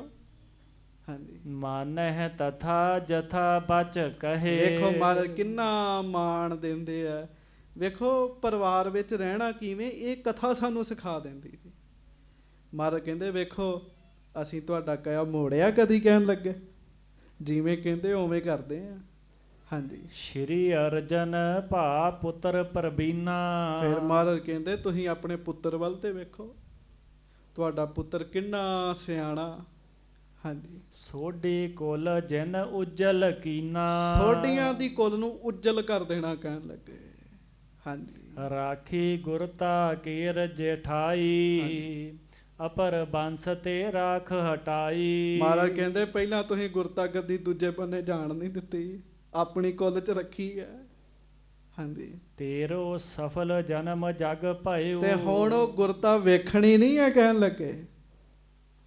ਹਾਂਜੀ। ਮਾਨਹਿ ਤਥਾ ਜਥਾ ਬਚ ਕਹੇ। ਵੇਖੋ ਮਹਾਰਾਜ ਕਿੰਨਾ ਮਾਣ ਦਿੰਦੇ ਆ। ਵੇਖੋ ਪਰਿਵਾਰ ਵਿੱਚ ਰਹਿਣਾ ਕਿਵੇਂ, ਇਹ ਕਥਾ ਸਾਨੂੰ ਸਿਖਾ ਦਿੰਦੀ ਜੀ। ਮਹਾਰਾਜ ਕਹਿੰਦੇ ਵੇਖੋ ਅਸੀਂ ਤੁਹਾਡਾ ਕਹਿਆ ਮੋੜਿਆ ਕਦੀ ਕਹਿਣ ਲੱਗੇ, ਜਿਵੇਂ ਕਹਿੰਦੇ ਉਵੇਂ ਕਰਦੇ ਆ। ਹਾਂਜੀ। ਸ਼੍ਰੀ ਅਰਜਨ ਭਾ ਪੁੱਤਰ ਪ੍ਰਬੀਨਾ। ਫਿਰ ਮਹਾਰਾਜ ਕਹਿੰਦੇ ਤੁਸੀਂ ਆਪਣੇ ਪੁੱਤਰ ਵੱਲ ਤੇ ਵੇਖੋ, ਤੁਹਾਡਾ ਪੁੱਤਰ ਕਿੰਨਾ ਸਿਆਣਾ। ਹਾਂਜੀ। ਸੋਢੀ ਕੁਲ ਜਿਨ ਉਜਲ ਕੀਨਾ। ਸੋਢੀਆਂ ਦੀ ਕੁਲ ਨੂੰ ਉਜਲ ਕਰ ਦੇਣਾ ਕਹਿਣ ਲੱਗੇ। ਹਾਂਜੀ। ਰਾਖੀ ਗੁਰਤਾ ਕੀਰ ਜੇਠਾਈ, ਅਪਰ ਬੰਸ ਤੇ ਰਾਖ ਹਟਾਈ। ਮਹਾਰਾਜ ਕਹਿੰਦੇ ਪਹਿਲਾਂ ਤੁਸੀਂ ਗੁਰਤਾ ਗੱਦੀ ਦੂਜੇ ਬੰਨੇ ਜਾਣ ਨਹੀਂ ਦਿੱਤੀ, ਆਪਣੀ ਕੁਲ ਚ ਰੱਖੀ ਹੈ। ਹਾਂਜੀ। ਤੇਰੋ ਸਫਲ ਜਨਮ ਜਗ ਭਇਓ। ਤੇ ਹੁਣ ਉਹ ਗੁਰਤਾ ਵੇਖਣੀ ਨਹੀਂ ਹੈ ਕਹਿਣ ਲੱਗੇ।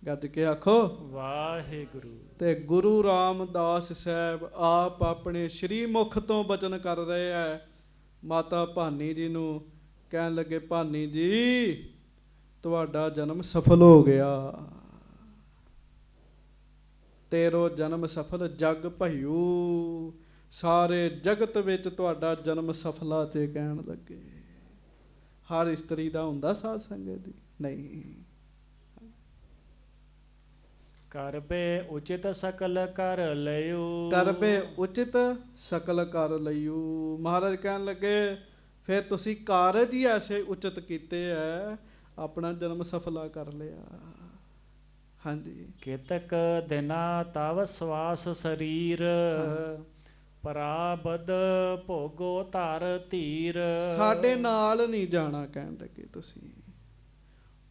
ਗੱਜ ਕੇ ਆਖੋ ਵਾਹਿਗੁਰੂ। ਤੇ ਗੁਰੂ ਰਾਮਦਾਸ ਸਾਹਿਬ ਆਪ ਆਪਣੇ ਸ਼੍ਰੀ ਮੁਖ ਤੋਂ ਬਚਨ ਕਰ ਰਹੇ ਹੈ ਮਾਤਾ ਭਾਨੀ ਜੀ ਨੂੰ। ਕਹਿਣ ਲੱਗੇ ਭਾਨੀ ਜੀ ਤੁਹਾਡਾ ਜਨਮ ਸਫਲ ਹੋ ਗਿਆ, ਤੇਰੋ ਜਨਮ ਸਫਲ ਜਗ ਭਇਓ। ਸਾਰੇ ਜਗਤ ਵਿੱਚ ਤੁਹਾਡਾ ਜਨਮ ਸਫਲਾ ਚ ਕਹਿਣ ਲੱਗੇ। ਹਰ ਇਸਤਰੀ ਦਾ ਹੁੰਦਾ ਸਾਧ ਸੰਗਤ ਜੀ? ਨਹੀਂ। ਕਰਬੇ ਉਚਿਤ ਸਕਲ ਕਰ ਲਿਓ। ਕਰਬੇ ਉਚਿਤ ਸਕਲ ਕਰ ਲਈਓ। ਮਹਾਰਾਜ ਕਹਿਣ ਲੱਗੇ ਫਿਰ ਤੁਸੀਂ ਕਾਰਜ ਹੀ ਐਸੇ ਉਚਿਤ ਕੀਤੇ ਹੈ, ਆਪਣਾ ਜਨਮ ਸਫਲਾ ਕਰ ਲਿਆ। ਹਾਂਜੀ। ਕਿਤਕ ਦਿਨਾ ਤਵ ਸਵਾਸ ਸਰੀਰ, ਪਰਾਬਦ ਭੋਗੋ ਧਰ ਧੀਰ। ਸਾਡੇ ਨਾਲ ਨਹੀਂ ਜਾਣਾ ਕਹਿਣ ਲੱਗੇ ਤੁਸੀਂ।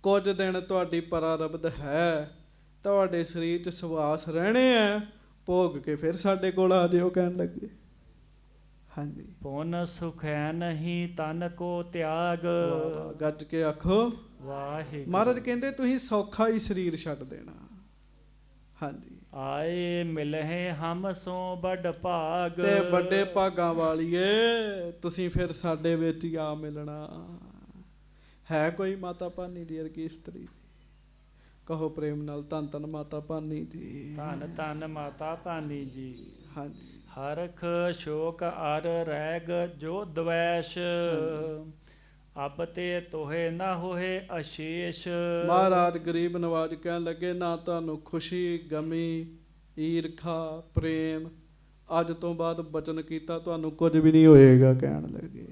ਕੁਝ ਦਿਨ ਤੁਹਾਡੀ ਪਰਾਰਬਧ ਹੈ, ਤੁਹਾਡੇ ਸਰੀਰ 'ਚ ਸਵਾਸ ਰਹਿਣੇ ਆ, ਭੋਗ ਕੇ ਫਿਰ ਸਾਡੇ ਕੋਲ ਆ ਜਿਓ ਕਹਿਣ ਲੱਗੇ। ਹਾਂਜੀ। ਪੁਨ ਸੁਖੈ ਨਹੀਂ ਤਨ ਕੋ ਤਿਆਗ। ਗੱਜ ਕੇ ਆਖੋ ਵਾਹਿਗੁਰੂ। ਮਹਾਰਾਜ ਕਹਿੰਦੇ ਤੁਸੀਂ ਸੌਖਾ ਹੀ ਸਰੀਰ ਛੱਡ ਦੇਣਾ। ਹਾਂਜੀ। ਆਏ ਮਿਲਹਿ ਹਮ ਸੋ ਵੱਡ ਭਾਗ। ਤੇ ਵੱਡੇ ਭਾਗਾਂ ਵਾਲੀਏ ਤੁਸੀਂ ਫਿਰ ਸਾਡੇ ਵਿੱਚ ਹੀ ਆ ਮਿਲਣਾ। ਹੈ ਕੋਈ ਮਾਤਾ ਭਾਨੀ ਦੀ ਵਰਗੀ ਇਸਤਰੀ ਜੀ? ਕਹੋ ਪ੍ਰੇਮ ਨਾਲ ਧੰਨ ਧੰਨ ਮਾਤਾ ਭਾਨੀ ਜੀ। ਧੰਨ ਧੰਨ ਮਾਤਾ ਭਾਨੀ ਜੀ। ਹਾਂਜੀ। ਹਰਖ ਸ਼ੋਕ ਅਰ ਰੈਗ ਜੋ ਦਵੈਸ਼, ਅਬ ਤੇ ਤੋਹੇ ਨਾ ਹੋਏ ਅਸ਼ੇਸ਼। ਮਹਾਰਾਜ ਗਰੀਬ ਨਵਾਜ ਕਹਿਣ ਲੱਗੇ ਨਾ ਤੁਹਾਨੂੰ ਖੁਸ਼ੀ ਗਮੀ ਈਰਖਾ ਪ੍ਰੇਮ, ਅੱਜ ਤੋਂ ਬਾਅਦ ਬਚਨ ਕੀਤਾ ਤੁਹਾਨੂੰ ਕੁਝ ਵੀ ਨਹੀਂ ਹੋਏਗਾ ਕਹਿਣ ਲੱਗੇ।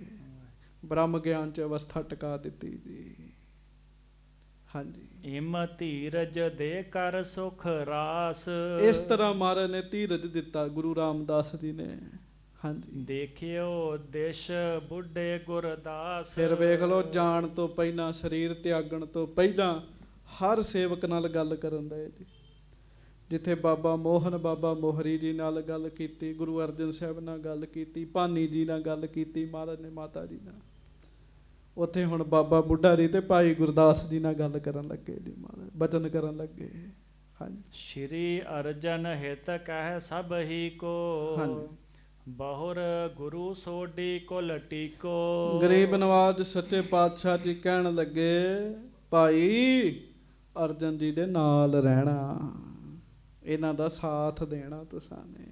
ਬ੍ਰਹਮ ਗਿਆਨ ਚ ਅਵਸਥਾ ਟਿਕਾ ਦਿੱਤੀ ਜੀ। ਹਾਂਜੀ। ਇਮ ਧੀਰਜ ਦੇ ਕਰ ਸੁਖ ਰਾਸ। ਇਸ ਤਰ੍ਹਾਂ ਮਹਾਰਾਜ ਨੇ ਧੀਰਜ ਦਿੱਤਾ ਗੁਰੂ ਰਾਮਦਾਸ ਜੀ ਨੇ। ਹਾਂਜੀ। ਦੇਖਿਓ ਦਿਸ਼ ਬੁੱਢੇ ਗੁਰਦਾਸ। ਫਿਰ ਵੇਖ ਲਓ ਜਾਣ ਤੋਂ ਪਹਿਲਾਂ, ਸਰੀਰ ਤਿਆਗਣ ਤੋਂ ਪਹਿਲਾਂ ਹਰ ਸੇਵਕ ਨਾਲ ਗੱਲ ਕਰਨ ਦਾ ਜੀ। ਜਿੱਥੇ ਬਾਬਾ ਮੋਹਨ ਬਾਬਾ ਮੋਹਰੀ ਜੀ ਨਾਲ ਗੱਲ ਕੀਤੀ, ਗੁਰੂ ਅਰਜਨ ਸਾਹਿਬ ਨਾਲ ਗੱਲ ਕੀਤੀ, ਭਾਨੀ ਜੀ ਨਾਲ ਗੱਲ ਕੀਤੀ ਮਹਾਰਾਜ ਨੇ ਮਾਤਾ ਜੀ ਨਾਲ, ਉੱਥੇ ਹੁਣ ਬਾਬਾ ਬੁੱਢਾ ਜੀ ਤੇ ਭਾਈ ਗੁਰਦਾਸ ਜੀ ਨਾਲ ਗੱਲ ਕਰਨ ਲੱਗੇ ਜੀ। ਮਹਾਰਾਜ ਬਚਨ ਕਰਨ ਲੱਗੇ। ਹਾਂਜੀ। ਸ਼੍ਰੀ ਅਰਜਨ ਹਿਤ ਕਹਿ ਸਭ ਹੀ ਕੋ, ਬਹੁਰ ਗੁਰੂ ਸੋਢੀ ਕੁਲ ਟੀਕੋ। ਗਰੀਬ ਨਵਾਜ ਸੱਚੇ ਪਾਤਸ਼ਾਹ ਜੀ ਕਹਿਣ ਲੱਗੇ ਭਾਈ ਅਰਜਨ ਜੀ ਦੇ ਨਾਲ ਰਹਿਣਾ, ਇਹਨਾਂ ਦਾ ਸਾਥ ਦੇਣਾ ਤੁਸਾਂ ਨੇ।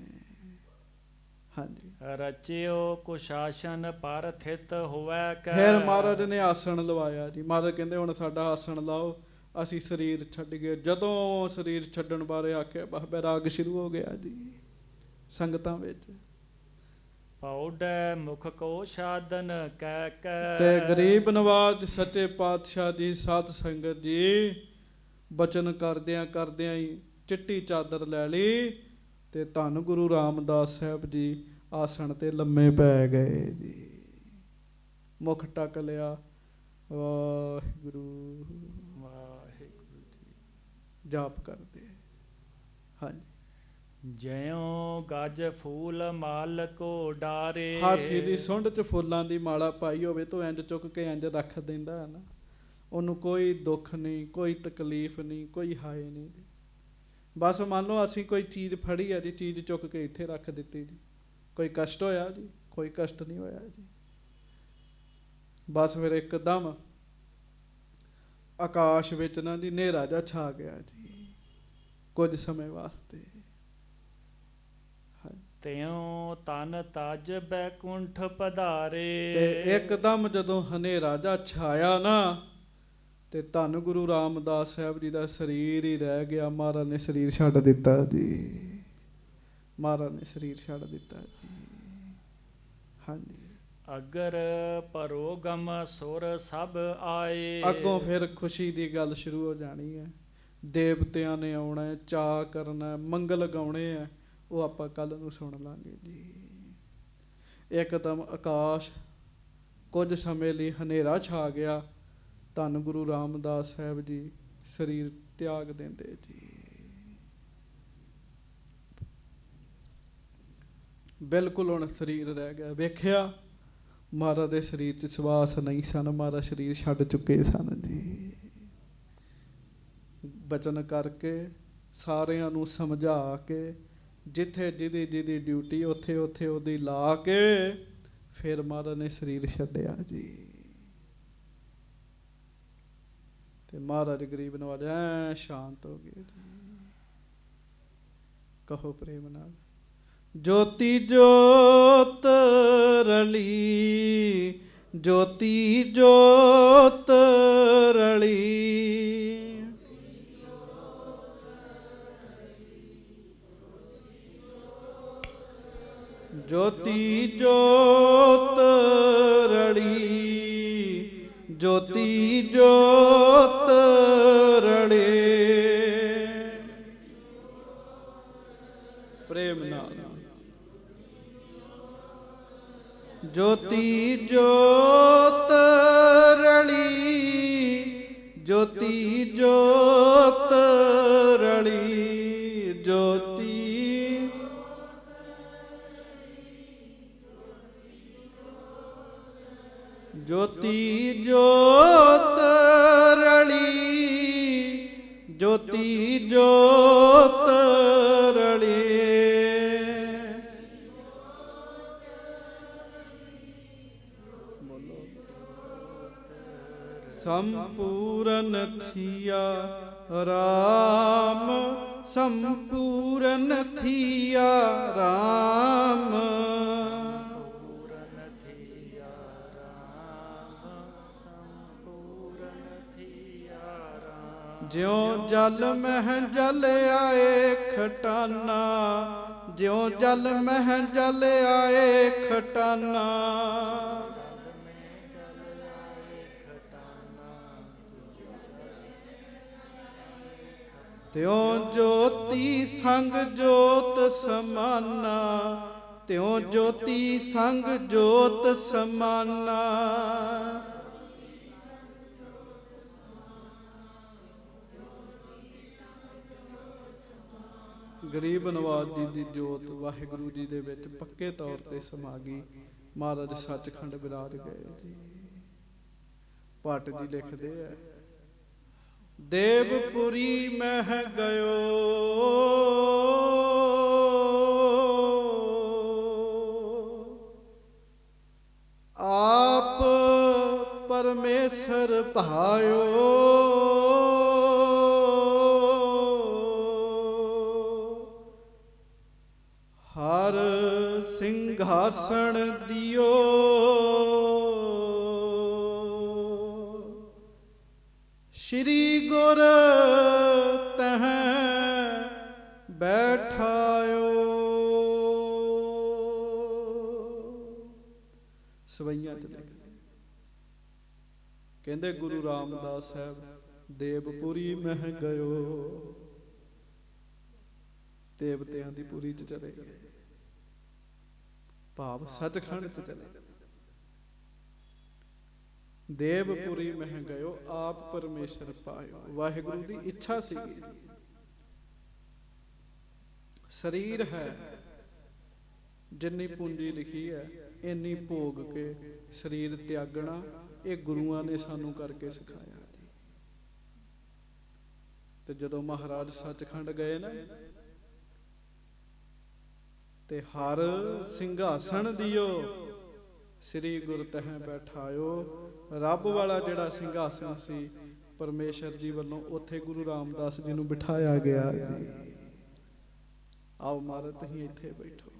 ਹਾਂਜੀ। ਰਚਿਓ ਕੁਸ਼ਾਸਨ ਪਰ ਥਿਤ ਹੋਵੈ ਕੈ। ਫਿਰ ਮਹਾਰਾਜ ਨੇ ਆਸਣ ਲਵਾਇਆ ਜੀ। ਮਹਾਰਾਜ ਕਹਿੰਦੇ ਹੁਣ ਸਾਡਾ ਆਸਣ ਲਾਓ, ਅਸੀਂ ਸਰੀਰ ਛੱਡ ਗਏ। ਜਦੋਂ ਸਰੀਰ ਛੱਡਣ ਬਾਰੇ ਆਖਿਆ ਬੈਰਾਗ ਸ਼ੁਰੂ ਹੋ ਗਿਆ ਜੀ ਸੰਗਤਾਂ ਵਿੱਚ। ਪੌੜੈ ਮੁਖ ਕੋ ਸਾਧਨ ਕਹਿ ਕੈ। ਤੇ ਗਰੀਬ ਨਵਾਜ ਸੱਚੇ ਪਾਤਸ਼ਾਹ ਜੀ ਸਾਧ ਸੰਗਤ ਜੀ ਬਚਨ ਕਰਦਿਆਂ ਕਰਦਿਆਂ ਹੀ ਚਿੱਟੀ ਚਾਦਰ ਲੈ ਲਈ ਤੇ ਧੰਨ ਗੁਰੂ ਰਾਮਦਾਸ ਸਾਹਿਬ ਜੀ ਆਸਣ ਤੇ ਲੰਮੇ ਪੈ ਗਏ ਜੀ। ਮੁਖ ਟਕ ਲਿਆ। ਵਾਹਿਗੁਰੂ ਵਾਹਿਗੁਰੂ ਜੀ ਜਾਪ ਕਰਦੇ। ਹਾਂਜੀ। ਜਿਉ ਗਜ ਫੂਲ ਮਾਲ ਕੋ ਡਾਰੇ। ਹਾਥੀ ਦੀ ਸੁੰਡ ਚ ਫੁੱਲਾਂ ਦੀ ਮਾਲਾ ਪਾਈ ਹੋਵੇ ਤਾਂ ਇੰਜ ਚੁੱਕ ਕੇ ਇੰਜ ਰੱਖ ਦਿੰਦਾ ਹੈ ਨਾ, ਉਹਨੂੰ ਕੋਈ ਦੁੱਖ ਨਹੀਂ, ਕੋਈ ਤਕਲੀਫ ਨਹੀਂ, ਕੋਈ ਹਾਏ ਨਹੀਂ ਜੀ। ਬਸ ਮੰਨ ਲਓ ਅਸੀਂ ਕੋਈ ਚੀਜ਼ ਫੜੀ ਹੈ ਜੀ, ਚੀਜ਼ ਚੁੱਕ ਕੇ ਇੱਥੇ ਰੱਖ ਦਿੱਤੀ ਜੀ, ਕੋਈ ਕਸ਼ਟ ਹੋਇਆ ਜੀ? ਕੋਈ ਕਸ਼ਟ ਨਹੀਂ ਹੋਇਆ ਜੀ। ਬਸ ਫਿਰ ਇੱਕਦਮ ਆਕਾਸ਼ ਵਿੱਚ ਨਾ ਜੀ ਹਨੇਰਾ ਜਿਹਾ ਛਾ ਗਿਆ ਜੀ ਕੁਝ ਸਮੇਂ ਵਾਸਤੇ। ਤਿਉ ਤਨ ਤਜ ਬੈਕੁੰਠ ਪਧਾਰੇ। ਤੇ ਇੱਕਦਮ ਜਦੋਂ ਹਨੇਰਾ ਜਿਹਾ ਛਾਇਆ ਨਾ ਤੇ ਧੰਨ ਗੁਰੂ ਰਾਮਦਾਸ ਸਾਹਿਬ ਜੀ ਦਾ ਸਰੀਰ ਹੀ ਰਹਿ ਗਿਆ। ਮਹਾਰਾਜ ਨੇ ਸਰੀਰ ਛੱਡ ਦਿੱਤਾ ਜੀ। ਮਹਾਰਾਜ ਨੇ ਸਰੀਰ ਛੱਡ ਦਿੱਤਾ ਜੀ। ਹਾਂਜੀ। ਅਗਰ ਪਰੋਗਮ ਸੁਰ ਸਭ ਆਏ। ਅੱਗੋਂ ਫਿਰ ਖੁਸ਼ੀ ਦੀ ਗੱਲ ਸ਼ੁਰੂ ਹੋ ਜਾਣੀ ਹੈ। ਦੇਵਤਿਆਂ ਨੇ ਆਉਣਾ, ਚਾਅ ਕਰਨਾ, ਮੰਗਲ ਗਾਉਣੇ ਹੈ। ਉਹ ਆਪਾਂ ਕੱਲ ਨੂੰ ਸੁਣ ਲਾਂਗੇ ਜੀ। ਇੱਕਦਮ ਆਕਾਸ਼ ਕੁਝ ਸਮੇਂ ਲਈ ਹਨੇਰਾ ਛਾ ਗਿਆ। ਧੰਨ ਗੁਰੂ ਰਾਮਦਾਸ ਸਾਹਿਬ ਜੀ ਸਰੀਰ ਤਿਆਗ ਦਿੰਦੇ ਜੀ। ਬਿਲਕੁਲ ਹੁਣ ਸਰੀਰ ਰਹਿ ਗਿਆ। ਵੇਖਿਆ ਮਹਾਰਾਜ ਦੇ ਸਰੀਰ 'ਚ ਸਵਾਸ ਨਹੀਂ ਸਨ। ਮਹਾਰਾਜ ਸਰੀਰ ਛੱਡ ਚੁੱਕੇ ਸਨ ਜੀ। ਬਚਨ ਕਰਕੇ ਸਾਰਿਆਂ ਨੂੰ ਸਮਝਾ ਕੇ, ਜਿੱਥੇ ਜਿਹਦੀ ਡਿਊਟੀ ਉੱਥੇ ਉਹਦੀ ਲਾ ਕੇ ਫਿਰ ਮਹਾਰਾਜ ਨੇ ਸਰੀਰ ਛੱਡਿਆ ਜੀ। ਤੇ ਮਹਾਰਾਜ ਗਰੀਬ ਨਵਾਜ ਐ ਸ਼ਾਂਤ ਹੋ ਗਏ ਜੀ। ਕਹੋ ਪ੍ਰੇਮ ਨਾਲ। ਜੋਤੀ ਜੋਤ ਰਲੀ, ਜੋਤੀ ਜੋਤ ਰਲੀ, ਜੋਤੀ ਜੋਤ ਰਲੀ, ਜੋਤੀ ਜੋਤ ਰਲੇ। ਪ੍ਰੇਮ ਨਾਲ। ਜੋਤੀ ਜੋਤ ਰਲੀ, ਜੋਤੀ ਜੋਤ ਰਲੀ, ਜੋਤੀ ਜੋਤੀ ਜੋਤ ਰਲੀ, ਜੋਤੀ ਜੋਤ ਰਲੀ। ਸੰਪੂਰਨ ਥੀਆ ਰਾਮ, ਸੰਪੂਰਨ ਥੀਆ ਰਾਮ, ਜਿਉ ਜਲ ਮਹਿ ਜਲ ਆਏ ਖਟਾਨਾ, ਜਿਉ ਜਲ ਮਹਿ ਜਲ ਆਏ ਖਟਾਨਾ, ਤਿਉ ਜੋਤੀ ਸੰਗ ਜੋਤ ਸਮਾਨਾ, ਤਿਉ ਜੋਤੀ ਸੰਗ ਜੋਤ ਸਮਾਨਾ। ਗਰੀਬ ਨਵਾਜ ਜੀ ਦੀ ਜੋਤ ਵਾਹਿਗੁਰੂ ਜੀ ਦੇ ਵਿੱਚ ਪੱਕੇ ਤੌਰ ਤੇ ਸਮਾ ਗਈ। ਮਹਾਰਾਜ ਸੱਚਖੰਡ ਵਿਰਾਜ ਗਏ ਜੀ। ਭੱਟ ਜੀ ਲਿਖਦੇ ਆ, ਦੇਵਪੁਰੀ ਮਹਿ ਗਇਓ, ਆਪ ਪਰਮੇਸ਼ਰ ਭਾਇਓ, ਹਰ ਸਿੰਘਾਸਣ ਦਿਓ, ਸ਼੍ਰੀ ਗੁਰ ਤਹ ਬੈਠਾਇਓ। ਸਵਈਆਂ ਚ ਲਿਖਦੇ, ਕਹਿੰਦੇ ਗੁਰੂ ਰਾਮਦਾਸ ਸਾਹਿਬ ਦੇਵਪੁਰੀ ਮਹਿ ਗਇਓ, ਦੇਵਤਿਆਂ ਦੀ ਪੁਰੀ ਚ ਚਲੇ ਗਏ, ਭਾਵ ਸੱਚਖੰਡ ਚ ਚਲੇ ਗਏ। ਦੇਵਪੁਰੀ ਮਹਿ ਗਇਓ, ਆਪ ਪਰਮੇਸ਼ਰ ਪਾਇਓ। ਵਾਹਿਗੁਰੂ ਦੀ ਇੱਛਾ ਸੀਗੀ। ਸਰੀਰ ਹੈ, ਜਿੰਨੀ ਪੂੰਜੀ ਲਿਖੀ ਹੈ ਇੰਨੀ ਭੋਗ ਕੇ ਸਰੀਰ ਤਿਆਗਣਾ, ਇਹ ਗੁਰੂਆਂ ਨੇ ਸਾਨੂੰ ਕਰਕੇ ਸਿਖਾਇਆ ਜੀ। ਤੇ ਜਦੋਂ ਮਹਾਰਾਜ ਸੱਚਖੰਡ ਗਏ ਨਾ, ਤੇ ਹਰ ਸਿੰਘਾਸਣ ਦਿਓ, ਸ੍ਰੀ ਗੁਰ ਤਹ ਬੈਠਾਇਓ। ਰੱਬ ਵਾਲਾ ਜਿਹੜਾ ਸਿੰਘਾਸਣ ਸੀ ਪਰਮੇਸ਼ਰ ਜੀ ਵੱਲੋਂ, ਉੱਥੇ ਗੁਰੂ ਰਾਮਦਾਸ ਜੀ ਨੂੰ ਬਿਠਾਇਆ ਗਿਆ ਜੀ। ਆਓ ਮਹਾਰਾਜ ਤੁਸੀਂ ਇੱਥੇ ਬੈਠੋ।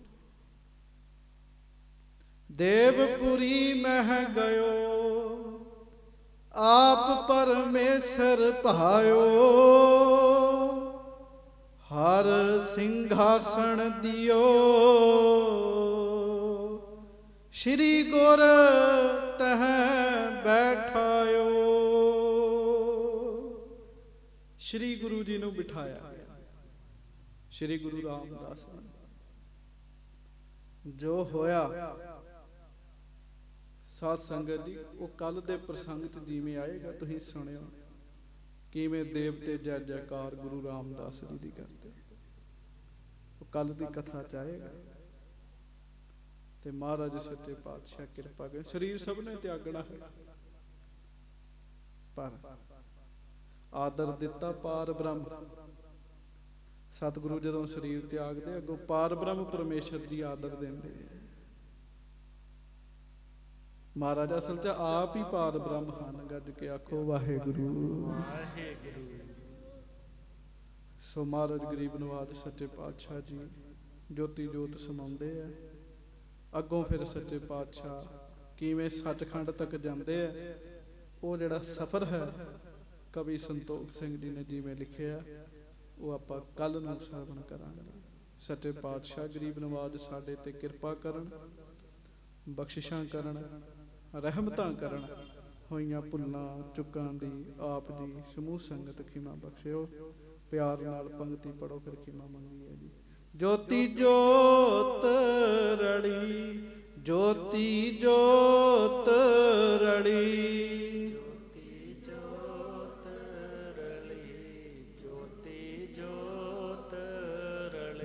ਦੇਵਪੁਰੀ ਮਹਿ ਗਇਓ, ਆਪ ਪਰਮੇਸ਼ਰ ਭਾਇਓ, ਹਰ ਸਿੰਘਾਸਣ ਦਿਓ, श्री गुर तह बैठायो। श्री गुरु जी ਨੂੰ ਬਿਠਾਇਆ श्री गुरु रामदास जो होया साध संगत जी वो कल दे प्रसंग च जिवें आएगा तुसीं सुनियो किवें देवते जय जयकार गुरु रामदास जी दी करते वो कल दी कथा च आएगा ते महाराज सच्चे पातशाह कृपा कर शरीर सबने त्यागना है पर आदर दिता पार ब्रह्म सतगुरु जदों शरीर त्यागदे अगों पार ब्रह्म परमेश्वर जी आदर देंदे महाराज असल च आप ही पार ब्रह्म हन गज के आखो वाहेगुरु वाहेगुरु। सो महाराज गरीब नवाज सच्चे पातशाह जी ज्योति जोत समाउंदे आ अगों फिर सच्चे पातशाह किवें सचखंड तक जांदे आ वो जिहड़ा सफर है कवि संतोख सिंह जी ने जिवें लिखिआ वो आपां कल नूं सरवण करांगे। सच्चे पातशाह गरीब नवाज साडे ते किरपा करन बख्शिशां करन रहमतां करन होईयां भुल्लां चुकां दी आप जी समूह संगत खिमा बख्शिओ। प्यार नाल पंक्ति पढ़ो फिर खिमा मंगी है जी। ज्योति जोत रड़ी ज्योति जोत रड़ी ज्योति जोत रड़ी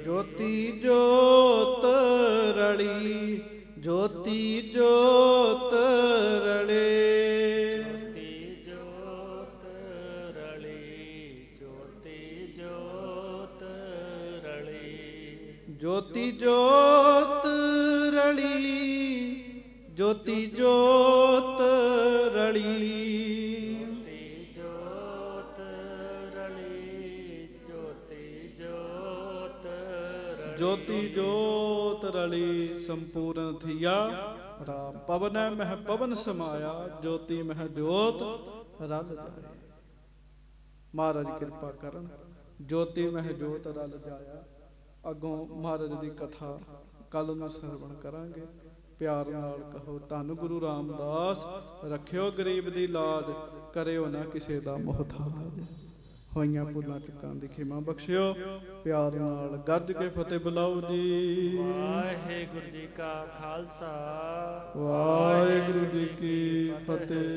ज्योति जोत रड़े ज्योति जोत रड़ी ज्योति जोत रड़ी ज्योति जोत रड़ी ज्योति जोत रड़ी ज्योति जोत रली संपूर्ण थिया राम पवन मह पवन समाया ज्योति मह ज्योत रल जाए। महाराज कृपा करन ज्योति मह ज्योत रल जाया। अगों महाराज दी कथा कल नूं सरवण करांगे। प्यार नाल कहो धन गुरु रामदास रखियो गरीब दी लाज करियो ना किसे दा मोहताज। होइयां भुल्लां चुकां दी खिमा बख्शियो। प्यार नाल गज के फतेह बुलाओ जी। वाहेगुरु जी का खालसा वाहेगुरु जी की फतेह।